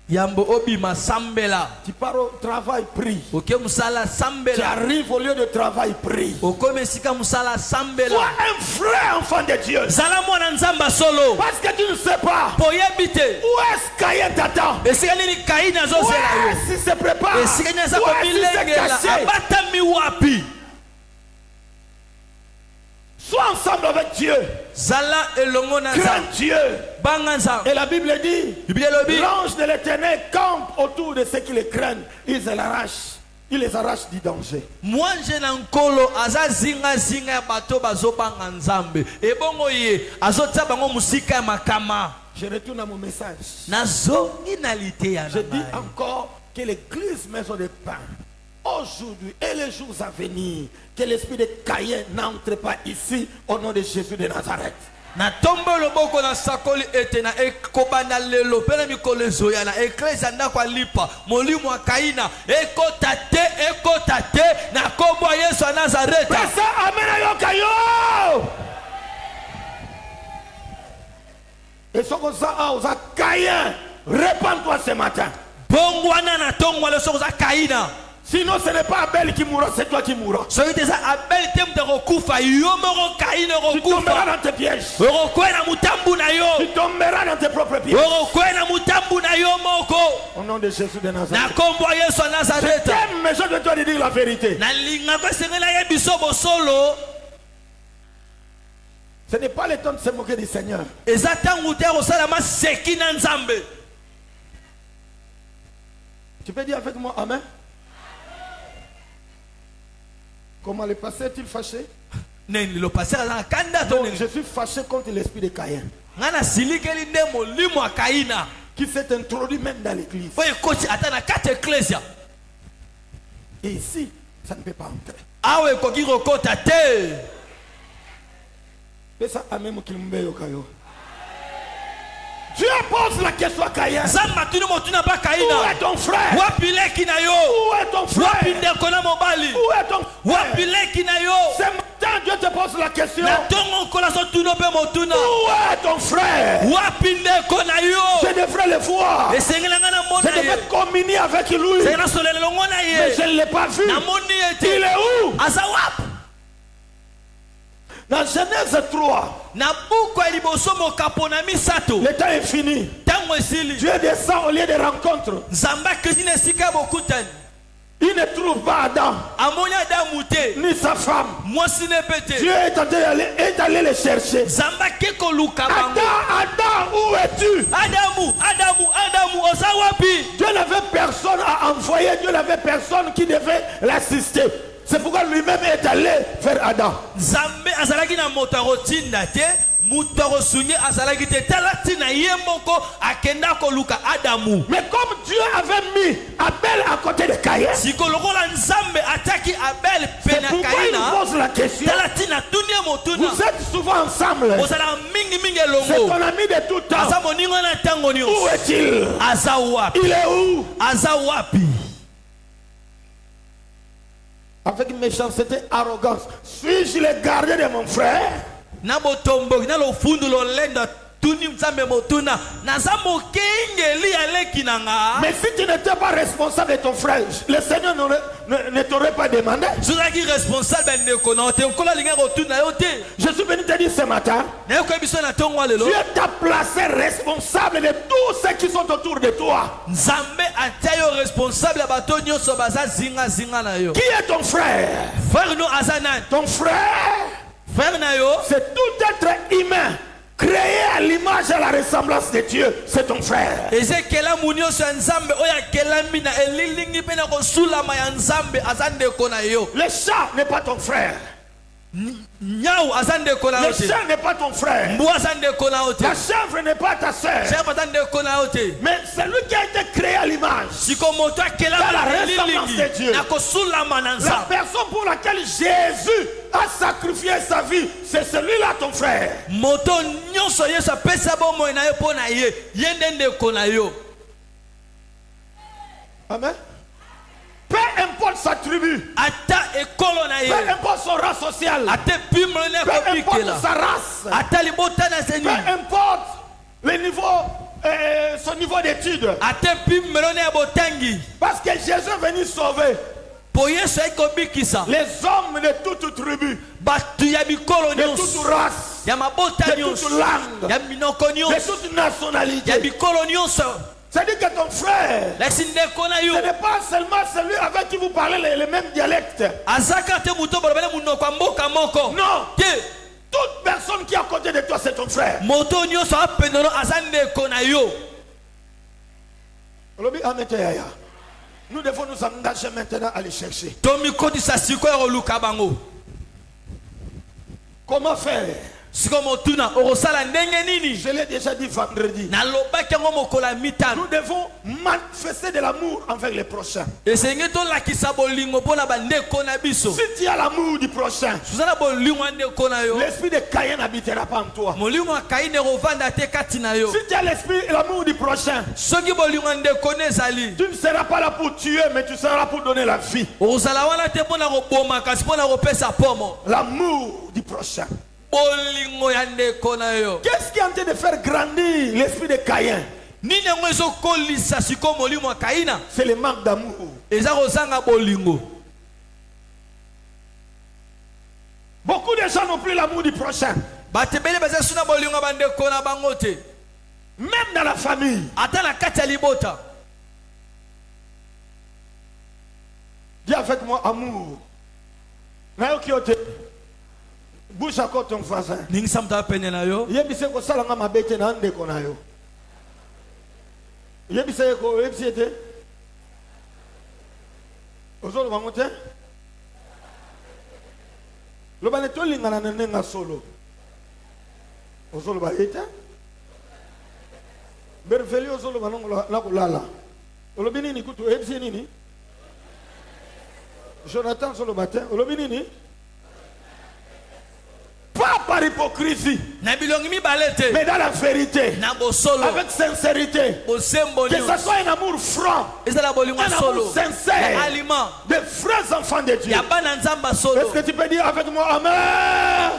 Yambo obima sambela. Tu pars au travail, prie. Oke musala Tu sambela. arrives au lieu de travail, prie. Okome sika musala sambela. Sois un vrai enfant de Dieu. Zala mwana nzamba solo. Parce que tu ne sais pas Poyebite. où est-ce Caïn t'attend. Esika nini Kaina zo zela Où yo. est-ce qu'il se prépare? Esika nyaza Où ko est-ce qu'il s'est milengela. caché? Abata mi wapi. Sois ensemble avec Dieu. Zala elongo na Crains nzamba. Dieu. Banga nzamba. Et la Bible dit, Biblia lobi. l'ange de l'Éternel campe autour de ceux qui le craignent. Ils l'arrachent. Il les arrache du danger. Mwanje na nkolo aza zinga zinga ya bato bazobanga nzambe. Ebongo ye azotsa bango musika ya makama. Je retourne à mon message. Nazongi na lite ya Je dis ngai. encore que l'église maison de pain, aujourd'hui et les jours à venir, que l'esprit de Caïn n'entre pas ici au nom de Jésus de Nazareth. Na tombe loboko na sakoli ete na ekobana lelo pena mikolo ezoya na eklezia ndako alipa molimo wa Kaina ekota te na kombo ya Yesu wa Nazareta. Pesa amena yo kayo. Et ce que ça a osa Caïn, répands-toi ce matin. Bongwana na tongwa le soza Kaina. Sinon ce n'est pas Abel qui mourra, c'est toi qui mourras. Soki teza Abel temte rokufa yo moro Kaina Tu tomberas rokufa. dans tes pièges. Orokwena mutambu na yo. Tu tomberas dans tes propres pièges. Orokwena mutambu na yo moko. Au nom de Jésus de Na Nazareth. kombo ya Yesu wa Nazareta. T'aimes, mais je dois te dire la vérité. Na linga ko sengela ye biso bosolo. Ce n'est pas le temps de se moquer du Seigneur. Eza tangu te kosalama seki na Nzambe. Tu peux dire avec moi Amen? Comment le passé est-il fâché? Neni lo passer na kanda to Donc, neni. je suis fâché contre l'esprit de Caïn Ngana silikeli nde molimo wa Kaina. qui s'est introduit même dans l'église. Oye kochi ata na kati ecclesia. Et ici, ça ne peut pas entrer. Awe koki kokota te. Mais ça a même qu'il me kayo. Dieu pose la question à Caïn. Zamba tuni motuna ba Où Kaina. est ton frère? Wapi leki na yo? Où est ton frère? Wapi ndeko na mobali? Où est ton Wapi frère? leki na yo? Ce matin, Dieu te pose la question. Na tongo kola so tuno pe motuna. Où est ton frère? Wapi ndeko na yo? Je devrais le voir. Esengela ngana Je mona ye. devrais communier avec lui. Sengela solele longo na Mais ye. je ne l'ai pas vu. Na moni Il ete. est où? Asa wapi? Dans Genèse 3, Na buku ya liboso mokapo na misato. le temps est fini. Tango esili. Dieu descend au lieu de rencontre. Nzambe akesi na esika bokutani. Il ne trouve pas Adam, Amoni Adamu te. ni sa femme. Mwasi ne pete. Dieu est allé les chercher. Nzambe akeko luka bango. Adam, où es-tu? Adamu, oza wapi? Dieu n'avait personne à envoyer, Dieu n'avait personne qui devait l'assister. C'est pourquoi lui-même est allé vers Adam. Nzambe azalaki na moto akotinda te. Moto akosungi azalaki te. Talati na ye moko akenda koluka Adamu. Mais comme Dieu avait mis Abel à côté de Caïn, Siko lokola Nzambe ataki Abel c'est pena pourquoi il Kaina. pose la question. Talati na tunia motuna. Vous êtes souvent ensemble. Ozala mingi C'est elongo. ton ami de tout temps. Aza moningo na tango Où nyonso. est-il? Aza wapi? Il est où? Aza wapi? Avec méchanceté, arrogance. Suis-je le gardien de mon frère? Na botomboki na lofundu lolenda tuni Nzambe motuna naza mokengeli aleki nanga. Mais si tu n'étais pas responsable de ton frère, le Seigneur ne t'aurait pas demandé. Sozaki responsable ndeko na te nkola linga kotuna yo te. Je suis venu te dire ce matin, Na yo koyebiso na tongo lelo. Dieu t'a placé responsable de tous ceux qui sont autour de toi. Nzambe atia yo responsable ya bato nyonso baza zinga na yo. Qui est ton frère? Frère no aza nani? Ton frère, Frère na yo c'est tout être humain créé à l'image et à la ressemblance de Dieu. C'est ton frère. ezekela mu nyonso ya Nzambe oyo akelami na elilingi mpe na kosulama ya Nzambe aza ndeko na yo. Le chat n'est pas ton frère. Nyau aza ndeko na yo Le te. chat n'est pas ton frère. Mbu aza ndeko na yo te. La chèvre n'est pas ta sœur. Chef aza ndeko na yo te. Mais c'est lui qui a été créé à l'image. Siko moto akelami Dans la na ressemblance de elilingi Dieu. na kosulama na La Nzambe. personne pour laquelle Jésus a sacrifié sa vie, c'est celui-là ton frère. Moto nyonso Yesu apesa bomoi na yo mpo na ye nde ndeko na yo. Amen. Peu importe sa tribu, Ata ekolo na ye. peu importe son rang social, Ate pimlo ne peu importe kobikela. sa race, Ata libota na peu seni. importe le niveau, son niveau d'études. Ate pimlo ne botangi. Parce que Jésus est venu sauver Po Yesu ekobikisa. les hommes de toute tribu, Batu ya bikolo de toute nyonso. race, Ya mabota de toute nyonso. langue, Ya minoko de nyonso. toute Ya nationalité. bikolo nyonso. C'est-à-dire que ton frère, Lesi ndeko na yo. ce n'est pas seulement celui avec qui vous parlez les mêmes dialectes. Azaka te muto bolobele munoko ya mboka moko. Non. Te. Toute personne qui est à côté de toi, c'est ton frère. Moto nyonso apenono aza ndeko na yo. Olobi, amen, te yaya. Nous devons nous engager maintenant à les chercher. tomikodisa sikoyo koluka bango. Comment faire? Sikomo tuna orosala ndenge nini? Je l'ai déjà dit vendredi. Nalobaki yango mokola mitano. Nous devons manifester de l'amour envers les prochains. Esenge tolakisa bolingo mpona bandeko na biso. Si tu as l'amour du prochain, Suzana bolingo ndeko na yo. l'esprit de Caïn n'habitera pas en toi. Molimo akaine rovanda te kati na yo. Si tu as l'esprit et l'amour du prochain, Soki bolingo ndeko nezali. tu ne seras pas là pour tuer, mais tu seras là pour donner la vie. Ozala wana te mpona koboma kasi mpona kopesa pomo. L'amour du prochain. Bolingo ya ndeko na yo. Qu'est-ce qui est en train de faire grandir l'esprit de Caïn? Nini yango ezokolisa siko molimo ya kaina? C'est le manque d'amour. Eza kozanga bolingo. Beaucoup de gens n'ont plus l'amour du prochain. Bato ebele baza suna bolingo ya bandeko na bango te. Même dans la famille. Ata na kati ya libota. Dis avec moi amour. Nayoki ote. Bouge à côté ton voisin. Ningisa mta pene na yo. Yebise ko salanga mabete na ndeko na yo. Yebise ko yebise te. Ozolo bangote. Lo bane to lingana na nenga solo. Ozolo ba eta. Berveli ozolo banongo la kulala. Olobi nini kutu yebise nini? Jonathan solo matin. Olobi nini? Pas par hypocrisie, Na bilongi mibale te. mais dans la vérité, Na bosolo. avec sincérité. Bosembo Que ni. ce soit un amour franc, Ezala bolingo un solo. amour sincère, Ya aliment. des vrais enfants de Dieu. Ya bana nzamba solo. Est-ce que tu peux dire avec moi Amen?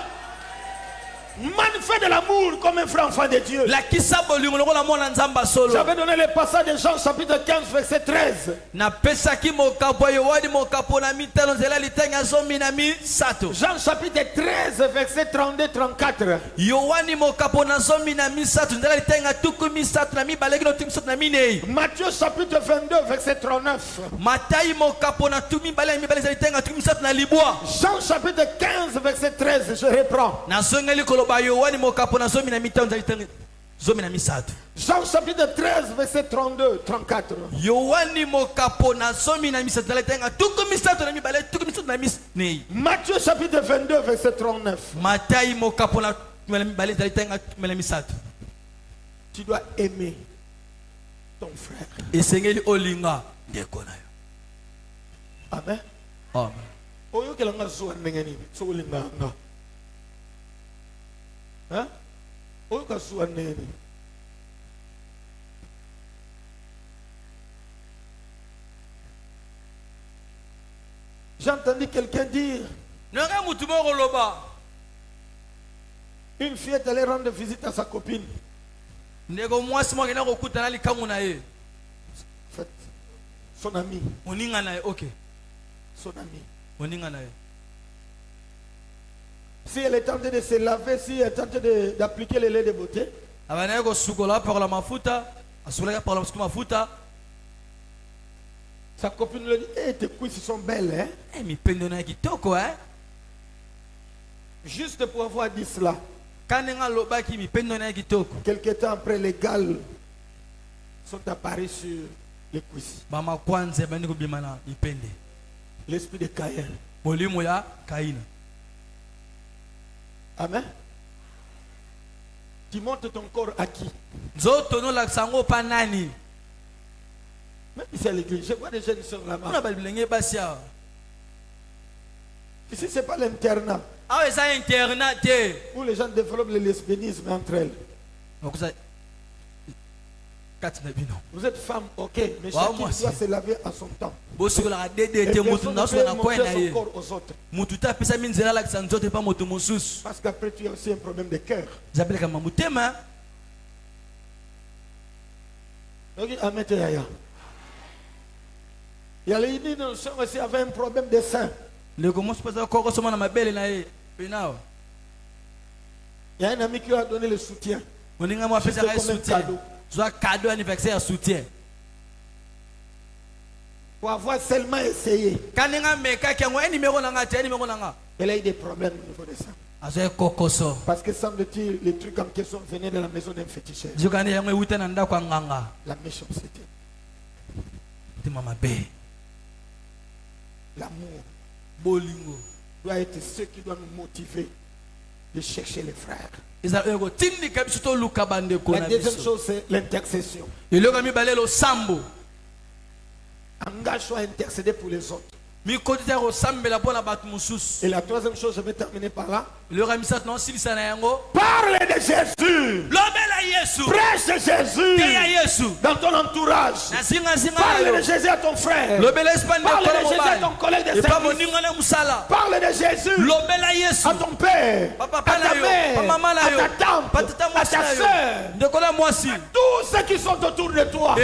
Manifeste de l'amour comme un vrai enfant de Dieu. La kisa bolingo lokola mona nzamba solo. J'avais donné le passage de Jean chapitre 15 verset 13. Na pesa ki mokapo yo wadi mokapo na mitano zela litanya zomi na misato. Jean chapitre 13 verset 32-34. Yohani mokapo na zomi na misato zela litanya tuku misato na mibaleki no timisato na minei. Matthieu chapitre 22 verset 39. Matai mokapo na tumi baleki mibaleki zela litanya tuku misato na libwa. Jean chapitre 15 verset 13. Je reprends. Na zongeli koloba Yohani mokapo na zomi na mitano zela litanya zomi na misato. Jean chapitre 13 verset 32-34. Yohani mokapo na zomi na misato zela litanya tuku misato na mibaleki tuku misato na minei. Matthieu chapitre 22 verset 39. Matai mokapo na mibaleki zela litanya na misato. Tu dois aimer ton frère. Esengeli olinga ndeko na yo. Amen. Amen. Oyo kelanga zuwa ndenge nini? So olinga nga. Hein? Oyo ka zuwa ndenge nini? J'ai entendu quelqu'un dire, Nanga mutu moko loba. une fille est allée rendre visite à sa copine. Ndeko mwasi moko na kokutana likangu na ye. En fait, son ami. Moninga na ye, OK. Son ami. Moninga na ye. Si elle est en train de se laver, si elle est en train d'appliquer le lait de beauté, Abana ko sukola parola mafuta, asulaka parola mafuta. sa copine lui dit, hey, tes cuisses sont belles, hein? Eh mi pendo na kitoko hein. Juste pour avoir dit cela, Kanenga lobaki mi pendo na kitoko. quelque temps après, les gales sont apparus sur les cuisses. Mama kwanza bani ko bimana mi pende. L'esprit de Caïn. Molimo ya Kaina. Amen. Tu montes ton corps à qui? Nzoto no la sango pa nani. Même ici à l'église, je vois des jeunes sœurs On là-bas. a balbilenge basia. Ici, ce n'est pas l'internat Ah eza internet te. où les gens développent le lesbianisme entre elles. Okuza katina bino. Vous êtes femme, ok, mais Wow, chacun moi, doit c'est- se laver à son temps. Bosukola Et DDT mutu personne ne na peut sona kwa na montrer ye. son corps aux autres. Mutu ta pesa minzela la sanzote pa moto mosusu. Parce qu'après, tu as aussi un problème de cœur. Zabele kama mutema. Donc, Amen, Yaya. Il y a les innocents aussi avaient un problème de sein. Ndeko mosu pesa koko soma na mabele na ye. Penao. Il y a un ami qui lui a donné le soutien. Moninga mwa pesa Juste ka comme un soutien. cadeau. Soit cadeau anniversaire soutien. Pour avoir seulement essayé. Kaninga meka kyango eni meko nanga te eni meko nanga. Elle a eu des problèmes au niveau de ça. Azoe kokoso. Parce que semble-t-il, les trucs en question venaient de la maison d'un féticheur. Jukani yango ewuta na ndako nganga. La méchanceté. Ti mama be. L'amour bolingo doit être ce qui doit nous motiver de chercher les frères. La deuxième chose, c'est l'intercession. Engage-toi à intercéder pour les autres. Et la troisième chose, je vais terminer par là. Parle de Jésus. Prêche Jésus dans ton entourage. Parle de Jésus à ton frère. Parle de Jésus à ton collègue de service. Parle de Jésus à ton père, à ta mère, à ta tante, à ta soeur, à tous ceux qui sont autour de toi.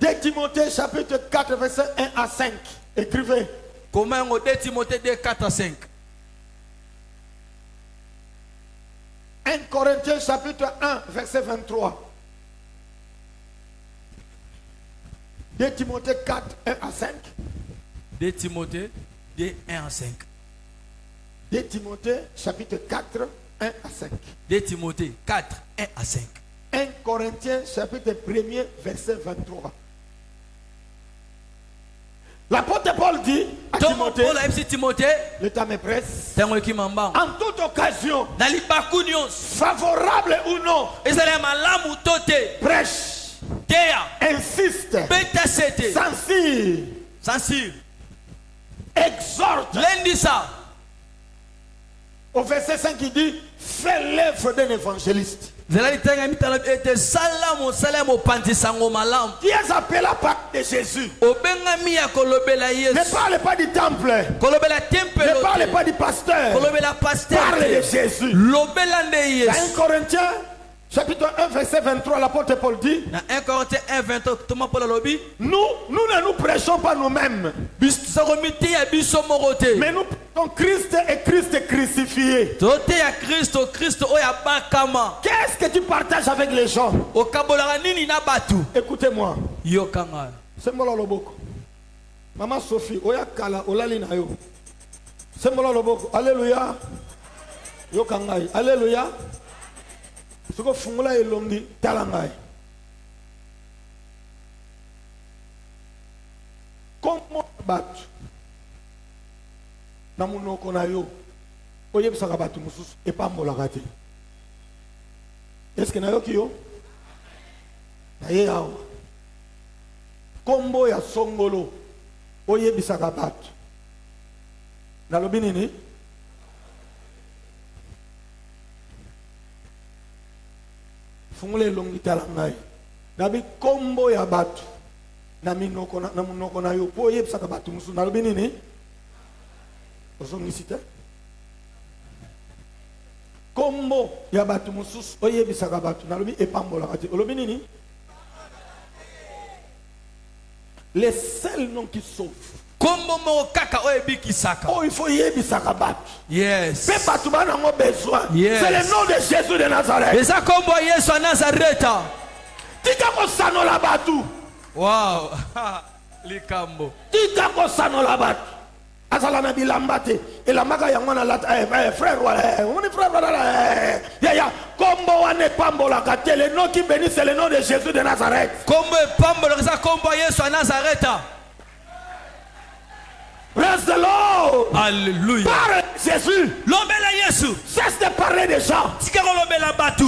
2 Timothée chapitre 4 verset 1 à 5. Écrivez. Comment 2 Timothée 2, 4 à 5. 1 Corinthiens chapitre 1 verset 23. 2 Timothée 4, 1 à 5. 2 Timothée 2, 1 à 5. 2 Timothée chapitre 4, 1 à 5. 2 Timothée 4, 1 à 5. 1 Corinthiens chapitre 1 verset 23. L'apôtre Paul dit à Timothée, le temps est presse, en toute occasion, favorable ou non, prêche, insiste, censure, exhorte. Au verset 5 il dit, fais l'œuvre d'un évangéliste. Qui est appelé à part de Jésus. Ne parle pas du temple. Ne parle pas du pasteur. Parle de Jésus. Dans 1 Corinthiens chapitre 1 verset 23, l'apôtre Paul dit, nous ne nous prêchons pas nous-mêmes, mais nous prêchons Christ et Christ crucifié. Qu'est-ce que tu partages avec les gens? Écoutez-moi. C'est moi loboko. Maman Sophie, oya kala olali na yo. C'est moi loboko. Alléluia. Yo kangai. Alléluia. Soko fungula elomdi talangai. Comment battre na munoko na yo oyebisaka bato mususu epambolaka te. Est-ce que na yo kiyo na ye awa kombo ya songolo oyebisaka bato nalobi nini? Fungula elongi talangai nabi kombo ya bato na minoko na munoko na yo po oyebisaka bato mususu nalobi nini? Kombo ya batu mususu oyebisaka batu nalobi epambolaka te. Olobi nini? Les seuls noms qui sauvent. Kombo mo kaka oyebikisaka. Oh, il faut yebisaka batu. Yes. Pe batu bana ngo besoin. Yes. C'est le nom de Jésus de Nazareth. Eza kombo Yesu wa Nazareth. Tika ko sanola batu. Wow. Likambo. Tika ko sanola batu. Asala na bilambate et la maga ya mwana la frère on est frère ya kombo wane pambola kate le nom qui bénit c'est le nom de Jésus de Nazareth. Kombo pambola ça kombo Yesu à Nazareth. Praise the Lord. Alléluia. Parle Jésus. Lobela Yesu. Cesse de parler des gens. Tu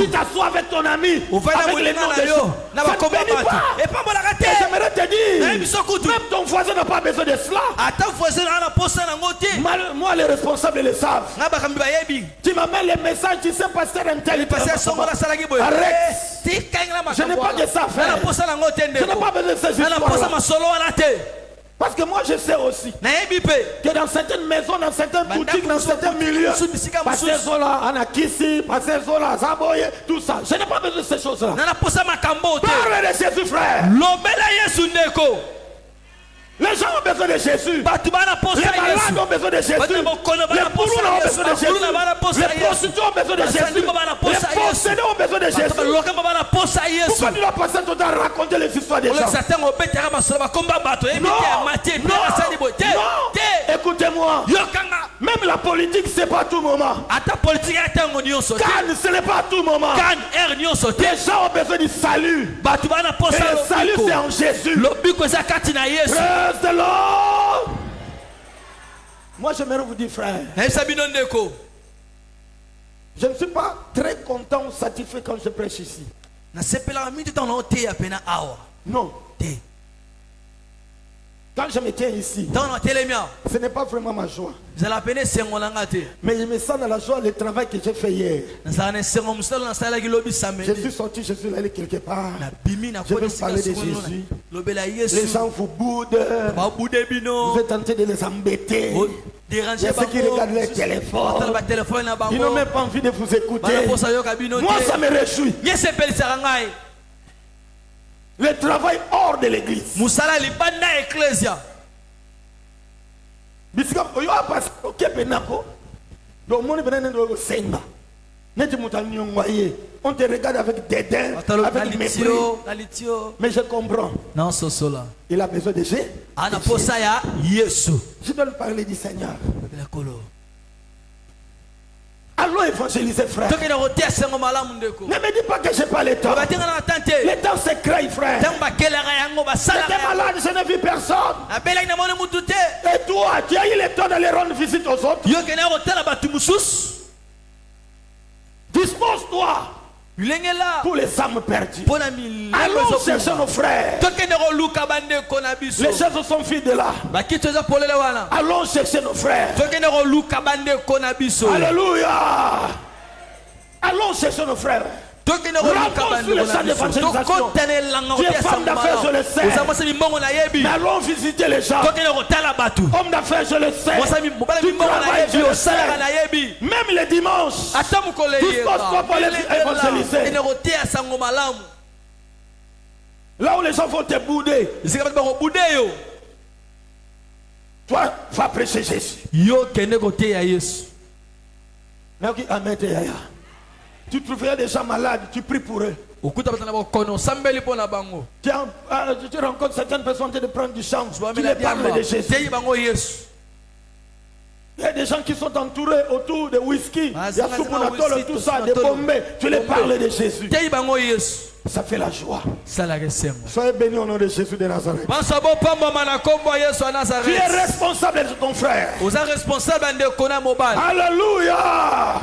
t'assois avec ton ami. Avec les noms de Jésus. Ça ne bénit pas. J'aimerais te dire. Même ton voisin n'a pas besoin de cela. Moi les responsables le savent. Tu m'amènes les messages. Tu sais pasteur un tel. Arrête. Je n'ai pas de ça à faire. Je n'ai pas besoin de ces histoires. Parce que moi je sais aussi que dans certaines maisons, dans certaines boutiques, dans certains milieux, Pasteur Zola, Anakisi, Pasteur Zola, Zaboye, tout ça. Je n'ai pas besoin de ces choses-là. Parle de Jésus, frère. Les gens ont besoin de Jésus. Les malades ont besoin de Jésus. Les bourrous ont besoin de Jésus. Les prostituées ont besoin de Jésus. Les possédés ont besoin de Jésus. Pourquoi tu dois passer ton temps à raconter les histoires des gens? Non, non, écoutez-moi. Même la politique, c'est pas à tout moment. ata politique etango nyonso te Cannes, ce n'est pas à tout moment. kan er nyonso te Les gens ont besoin du salut. bato bana Et posa le salut, c'est en Jésus. lobiko eza kati na yesu Praise the Lord. Moi, j'aimerais vous dire, frère, nayebisa bino ndeko je ne suis pas très content ou satisfait quand je prêche ici. nasepelaka mingi ntango naoteya pena awa Non. te Quand je me tiens ici, ntango natelemi awa ce n'est pas vraiment ma joie. ezala pene esengo na nga te Mais je me sens dans la joie du travail que j'ai fait hier. nazalaka na esengo mosala nasalaki lobi Je samedi suis sorti, je suis allé quelque part. nabimi Je veux parler de nakonisika Jésus. lobela Les yesu gens vous boudent. babude Vous bino êtes en train de les embêter. Il y déranger a ceux qui regardent les batala téléphones. batelefone na Ils n'ont bango même pas envie de vous écouter. banaposa yoka bino Moi, ça te me réjouit. yesepelisaka ngai Le travail hors de l'église. mosala libanda ya eklesia Bisika oyo apasi okepe nako. Donc mon événement est senga. Neti mutani ngwaye. On te regarde avec dédain, avec mépris. nalitio Mais je comprends. non sosola Il a besoin de Jésus. ana posa ya yesu Je dois lui parler du Seigneur. lekolo Allons évangéliser, frère. tokende koteya sengo malamu ndeko Ne me dis pas que je n'ai pas le temps. batinga na ata te Le temps c'est craint, frère. ntango bakelaka yango basalaka J'étais yango malade, je n'ai vu personne. nabelaki namoni mutu te Et toi, tu as eu le temps d'aller rendre visite aux autres. yo kende kotala bato mosusu Dispose-toi lengela pour les âmes perdues. mpo na Allons chercher nos frères. tokende koluka bandeko na biso Les choses sont vides de là. bakiti eza polele wana Allons chercher nos frères. tokende koluka bandeko na biso Alléluia. Allons chercher nos frères. tokende koluka Rentrons sur le champ bandeko na biso d'évangélisation. tokotana elanga Tu es femme d'affaires, je le sais. oza mwasi mimbongo nayebi Mais allons visiter les gens. tokende kotala bato Homme d'affaires, je le sais. mobala Tu mimbongo travailles, je nayebi le osalaka sais. nayebi Même les dimanches. ata mokolo Dispose-toi pour aller évangéliser. ene koteya sango malamu Là où les gens vont te bouder. esika bato bakobude yo Toi, va prêcher Jésus. yo kende koteya yesu Amen. Tu trouveras des gens malades, tu pries pour eux. okuta bato na bokono osambeli mpo na bango Tu rencontres certaines personnes en train de prendre du sang. Tu zwamela les parles diamba de Jésus. teyi bango yesu Il y a des gens qui sont entourés autour de whisky. Ah, Il y a zanga, Soupounatolo, whisky, tout ça, tout des ça, bombes. Tu les bombes. parles de Jésus. teyi bango yesu Ça fait la joie. salaka esengo Soyez bénis au nom de Jésus de Nazareth. banso bopambama na nkombo ya yesu ya Tu es nazaret responsable de ton frère. oza responsable ya ndeko na mobali Alléluia.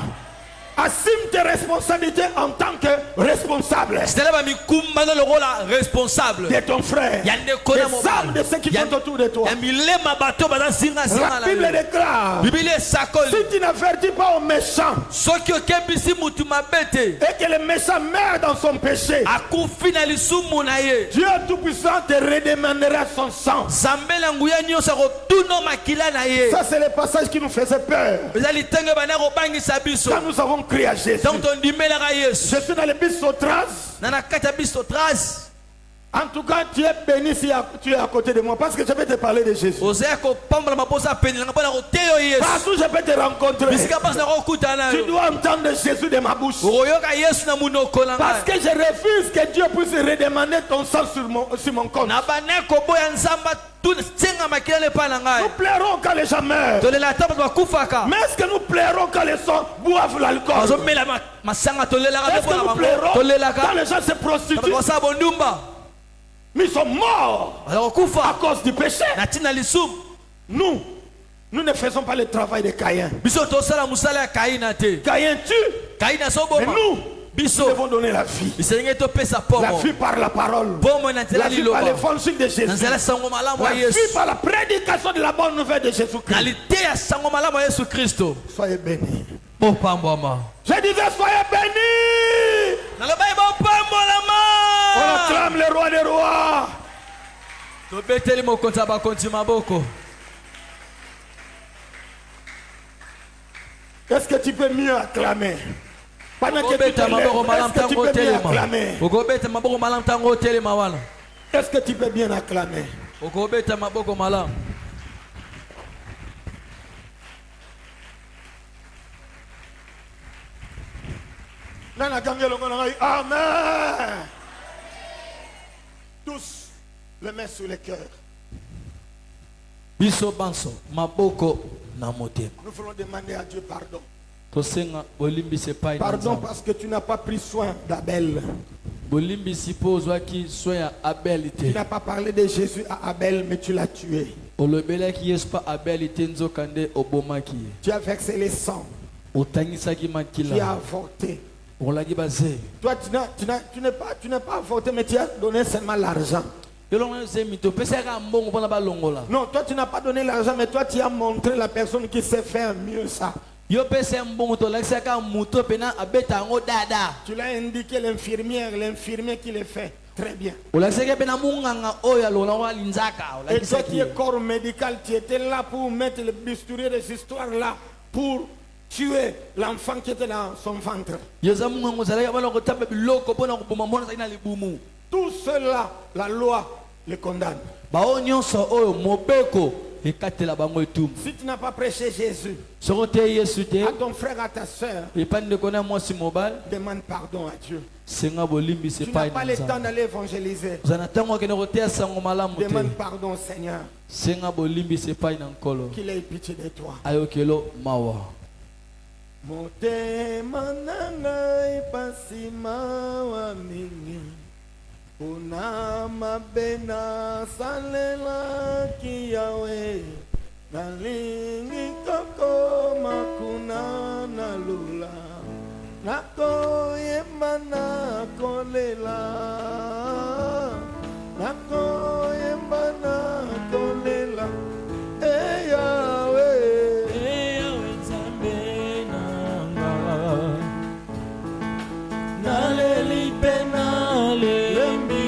Assume tes responsabilités en tant que responsable sitala bamikumbano lokola responsable de ton frère. ya ndeko Des na âmes mobali de ceux qui sont autour de toi. ya milema bato baza singasinga La Bible na yo déclare, bibili esakoli si tu n'avertis pas au méchant soki okebisi mutu mabe te et que le méchant meurt dans son péché, akufi na lisumu na ye Dieu Tout-Puissant te redemandera son sang. nzambe na nguya nyonso akotuna makila na ye Ça, c'est le passage qui nous faisait peur. eza litango bana kobangisa biso Quand nous avons crié à Jésus, ntango tondimelaka yesu je suis dans le bus Sotras. na na kati ya biso trace En tout cas, tu es béni si tu es à côté de moi parce que je vais te parler de Jésus. oza ya kopambola maposa apenelanga mpo na koteya yo yesu Partout, je vais te rencontrer. bisika mpasi na kokutana Tu yo dois entendre Jésus de ma bouche. okoyoka yesu na munoko na Parce ngai que je refuse que Dieu puisse redemander ton sang sur mon compte. na bana koboya nzambe senga makila ne epai na ngai Nous pleurons quand les gens meurent. tolela ata bato bakufaka Mais est-ce que nous pleurons quand les gens boivent l'alcool? bazomela masanga tolelaka mpe Est-ce mpo que na nous bango pleurons tolelaka quand les gens se prostituent? bakosala bondumba Mais ils sont morts baza à kokufa cause du péché. na ntina lisumu Nous ne faisons pas le travail de Caïn. biso tosala mosala ya kaina te Caïn tue, kaina mais soboma nous, nous biso devons donner la vie. biselingi topesa La pomo vie par la parole. pomo na nzela La vie liloba par l'évangile de na Jésus. nzela sango malamu ya La vie yesu par la prédication de la bonne nouvelle de na Jésus-Christ. liteya sango malamu ya yesu kristo Soyez bénis. bopambwama Je disais, soyez bénis. nalobai On bopambolama acclame le roi des rois. tobeteli mokonzi ya bakonzi maboko Est-ce que tu peux mieux acclamer? Pendant que tu te okobeta maboko lèves, malamu est-ce que tu ntango peux mieux otelema acclamer? okobeta maboko malamu ntango otelema wana Est-ce que tu peux bien acclamer? okobeta maboko malamu Nana Gangelo Ngonangai, Amen. Tous les mains sur les cœurs. biso banso maboko na motema. Nous voulons demander à Dieu pardon. Tosenga bolimbisa epai na Pardon Nzambe. parce que tu n'as pas pris soin d'Abel. Bolimbisi po ozwaki soin ya Abel Tu te. n'as pas parlé de Jésus à Abel, mais tu l'as tué. Olobelaki Yesu pa Abel te nzoka nde obomaki ye. Tu as versé les sangs. Otangisaki Tu as makila. avorté. Olaki bazé. Toi, tu n'as pas avorté, mais tu as donné seulement l'argent. Elonga zemi to pesaka mbongo pona balongola. Non, toi, tu n'as pas donné l'argent, mais toi, tu as montré la personne qui sait faire mieux ça. Yo pesa mbongo to lakisaka muto pena abeta ngo dada. Tu l'as indiqué l'infirmier qui le fait. Très bien. Olakisaka pena munganga oya lona wa linzaka. Et toi qui es Olakisaki. corps médical, tu étais là pour mettre le bistouri de ces histoires-là, pour tuer l'enfant qui était dans son ventre. Yoza munga zalaka bana ko tamba biloko pona ko boma mona sakina libumu. Tout cela, la loi le condamne. Ba onyonso oyo mobeko ekatela bango etum. Si tu n'as pas prêché Jésus Sorote Yesu te. à ton frère, à ta soeur, Epande kona mwasi mobile. demande pardon à Dieu. Senga bolimbi se Tu n'as pai pas na le temps Nzambe. d'aller évangéliser. Zana tango kene kotea sango malamu te. Demande pardon au Seigneur, Senga bolimbi se pai na nkolo. qu'il ait pitié de toi. Ayokelo mawa. Motema nanga ipasi mawa mingi, una mabena salela kiyawe, nalingi koko makuna na lula, nako yemba na kolela, nako yemba na kolela, Yahweh. Naleli penale lembi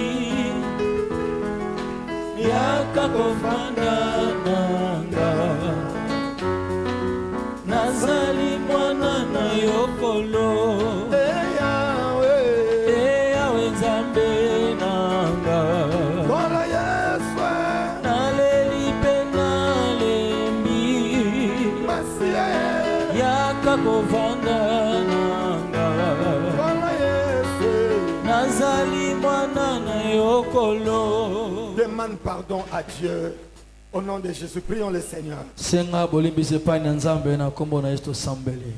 yakakofanda nanga nazali mwana na yokolo eyawe nzambe nanga naleli penale lembi yakakofanda nanga nazali mwana na yokolo. Demande pardon à Dieu. Au nom de Jésus, prions le Seigneur. Senga bolimbisa epai na Nzambe na kombo na Yesu tosambeli.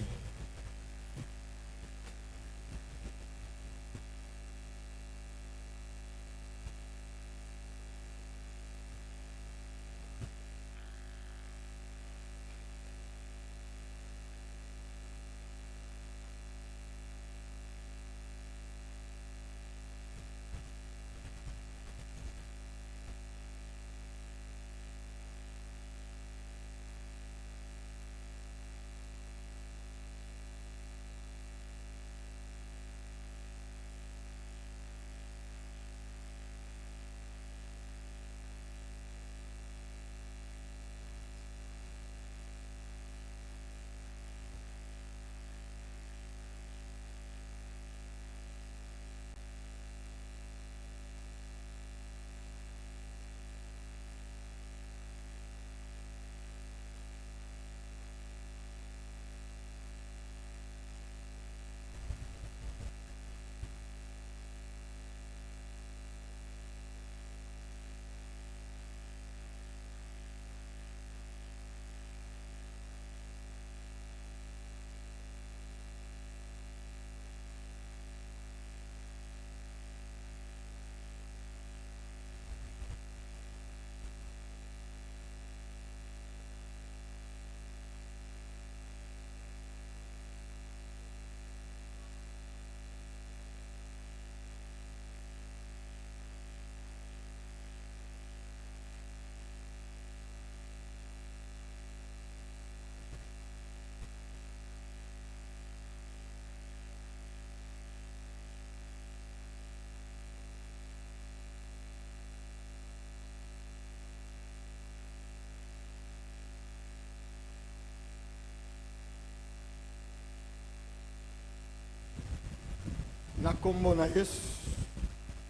Na kombo na Yesu.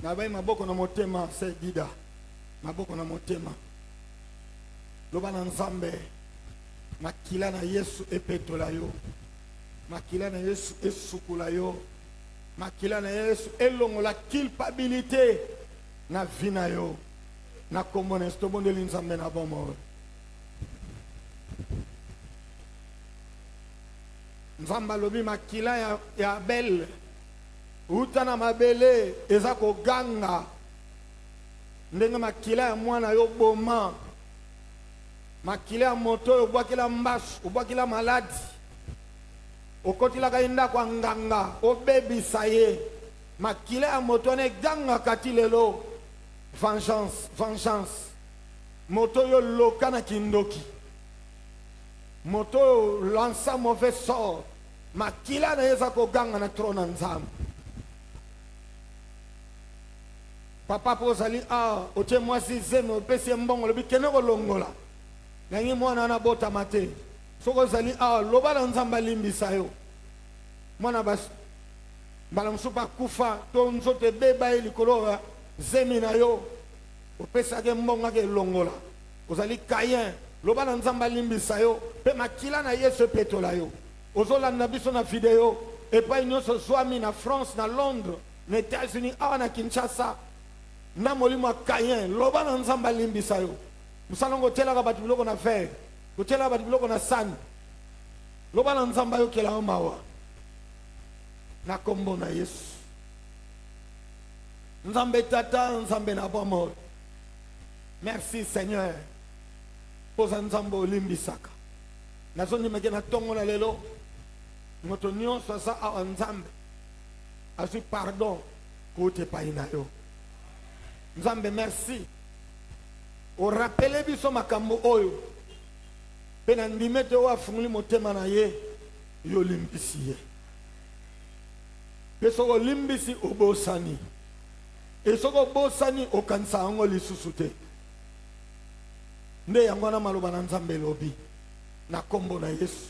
Na bai maboko na motema se gida. Maboko na motema. Loba na Nzambe. Makila na Yesu epetola yo. Makila na Yesu esukula yo. Makila na Yesu elongola culpabilité na vie na yo. Na kombo na Nzambe na Nzambe na bomo. Nzamba lobi makila ya Abel utana mabele eza koganga ndenge makila ya mwana yo boma makila ya moto yo bwakila mbasu obwakila maladi okotilaka inda kwa nganga obebisa ye makila ya moto ne ganga kati lelo vengeance moto yo loka na kindoki moto yo lança mauvais sort makila na yeza koganga na trona nzambe papa pozali otie mwasi zeme opesi mbongo lobi kene kolongola nangi mwana na bota mate soko zali loba na nzamba limbisa yo mwana bas mbala msupa kufa to nzote beba likolo zemi na yo opesa ke mbongo ke longola ozali Caïn loba na nzamba limbisa yo pe makila na yesu petola yo ozola na biso na video epai nyonso zwami na France na Londres na États-Unis na Kinshasa na molimo ya Caïn loba na nzamba limbisa yo musalongo telaka batu biloko na fer kotela batu biloko na sani loba na nzamba yo kela mawa na kombo na Yesu nzambe tata nzambe na bomo merci Seigneur poza nzambe olimbisaka nazoni meke na tongo na lelo moto nyonso asa awa nzambe azwi pardon kote pai na yo nzambe merci o rappele biso makambo oyo pe na ndimete oyo afunguli motema na ye yo limbisi ye pe soko limbisi obosani e soko obosani okanisa yango lisusu te nde yango wana maloba na nzambe elobi na kombo na Yesu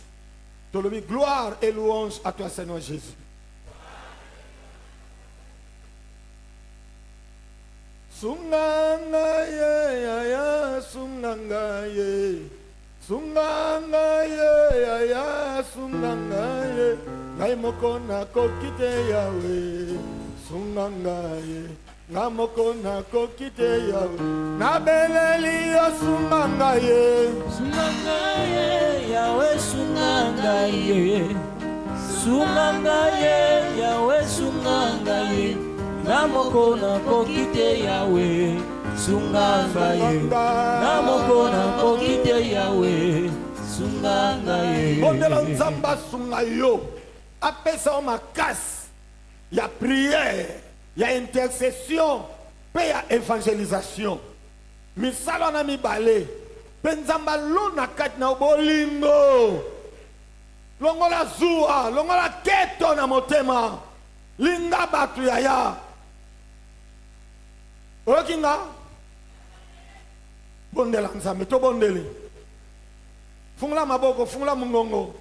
tolobi gloire et louange à toi Seigneur Jésus. Sunganga ye ya ya sunganga ye sunganga ye ya ya sunganga ye ngai moko na kokite yawe sunganga ye ngai moko na kokite yawe na beleli yo sunganga ye yawe sunganga ye sunganga ye yawe sunganga ye namoko na kokite yawe sunganga ye namoko na kokite yawe sunganga ye bondela nzamba sunga yo apesa o makasi ya prière ya intercession pe ya évangélisation misala na mibale pe nzamba lona kati na bolingo longola zuwa longola keto na motema linga batu yaya okinga bondela nzambe to bondeli fungula maboko fungula mungongo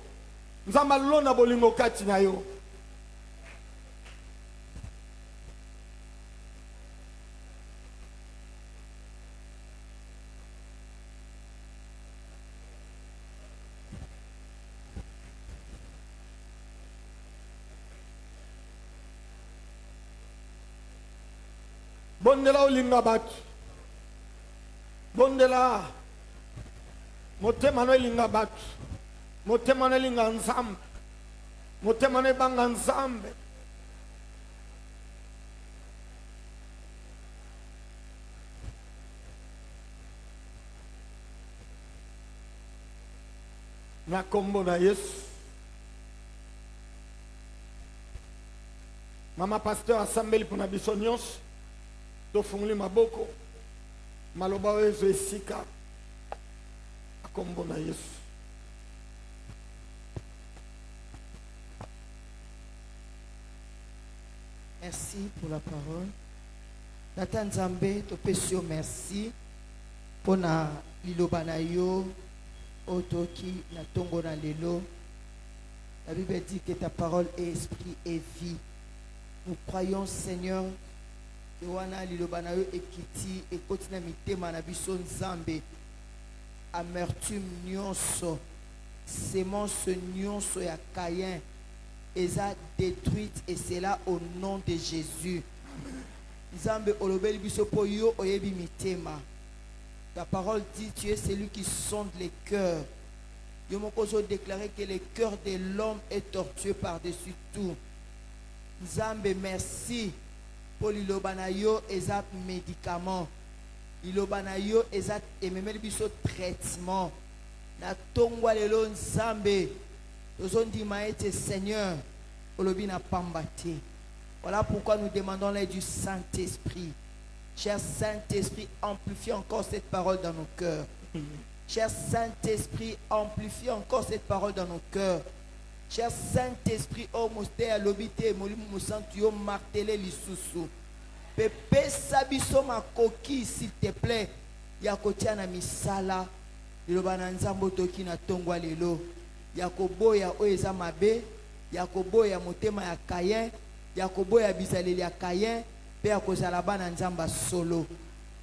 nzamba lona bolingo kati na yo bondela olinga batu bondela motema no elinga batu motema no elinga nzambe motema no ebanga nzambe na kombo na Yesu mama pasteur asambeli mpona biso nyonso tofunguli maboko maloba oyo ezo esika akombo na Yesu. Merci pour la parole. Tata Nzambe topesi yo merci pona liloba na yo otoki na tongo na lelo. La Bible dit que ta parole est esprit et vie. Nous croyons Seigneur Ewana liloba na yo ekiti ekoti na mitema na biso Nzambe amertume nyonso semence nyonso ya Caïn eza détruite et c'est là au nom de Jésus. Nzambe olobeli biso po yo oyebi mitema. Ta parole dit tu es celui qui sonde les cœurs. Yomokozo déclarer que le cœur de l'homme est tortueux par-dessus tout. Nzambe, merci pour l'ilobanayo eza médicament. L'ilobanayo eza ememeli biso traitement. Na tongwa lelo Nzambe. Tozondima ete Seigneur. Olobi na pambate. Voilà pourquoi nous demandons l'aide du Saint-Esprit. Cher Saint-Esprit, amplifie encore cette parole dans nos cœurs. Cher Saint-Esprit, amplifie encore cette parole dans nos cœurs. Cher Saint-Esprit, oh moste à l'obité, molimu mousantio martelé lisusu. Pepe sabiso ma coquille, s'il te plaît. Yakotia na misala. Lilobana nzambo toki na tongwa lelo. Yakoboya oeza mabe. Yakoboya motema ya kayen. Yakoboya bizaleli ya kayen. Pe yakozala bana nzamba solo.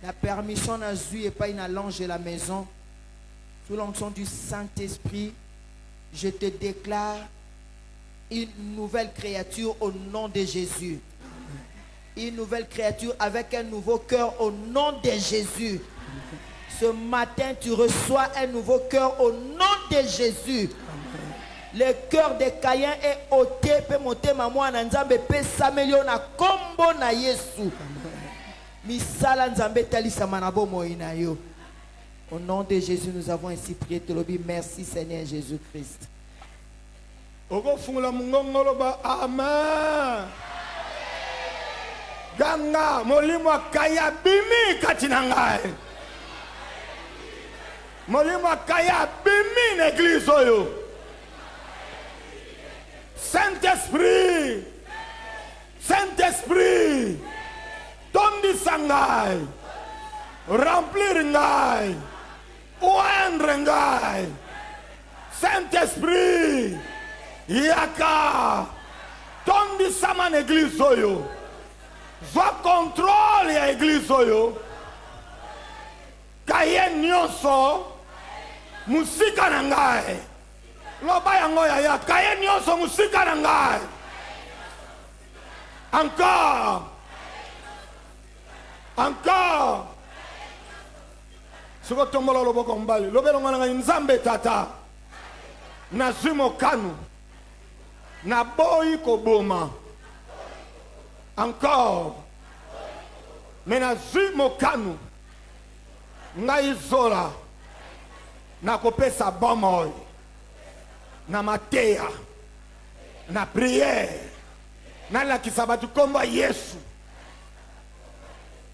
La permission n'a zui et pas une l'ange de la maison. Sous l'onction du Saint-Esprit, je te déclare une nouvelle créature au nom de Jésus. Une nouvelle créature avec un nouveau cœur au nom de Jésus. Ce matin, tu reçois un nouveau cœur au nom de Jésus. Le cœur de Caïn est ôté, peut monter maman Nzambe, peut s'améliorer na kombo na Yesu. Misala Nzambe talisa manabo moina yo. Au nom de Jésus, nous avons ainsi prié. Merci Seigneur Jésus-Christ. Amen. Ganga molimo kaya bimi katinangai. Molimo kaya bimi l'église oyo. Saint-Esprit. Saint-Esprit. Tondi sangai. Remplir ngai. Oendre ngai. Saint-Esprit. Yaka. Tondi sama l'église oyo. Zwa contrôle ya église oyo. Kaye nyonso. Musika na ngai. Loba yango ya kaye nyonso musika na ngai. Encore. Encore. Soko tombola loboko mbali. Lobelo ngana Nzambe tata. Na zimo kanu. Na boyi koboma. Encore. Mais na zimo kanu. Na izola. Na kopesa bomoy. Na mateya. Na prière. Na la kisabatu komba Yesu.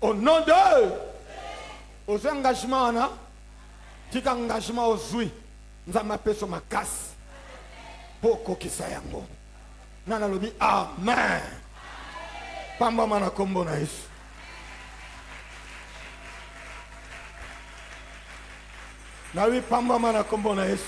Au nom de aux engagements na tika engagement ozui nzamba peso makasi poko kisayango nana lobi amen pamba mana kombo na Yesu na wi pamba mana kombo na Yesu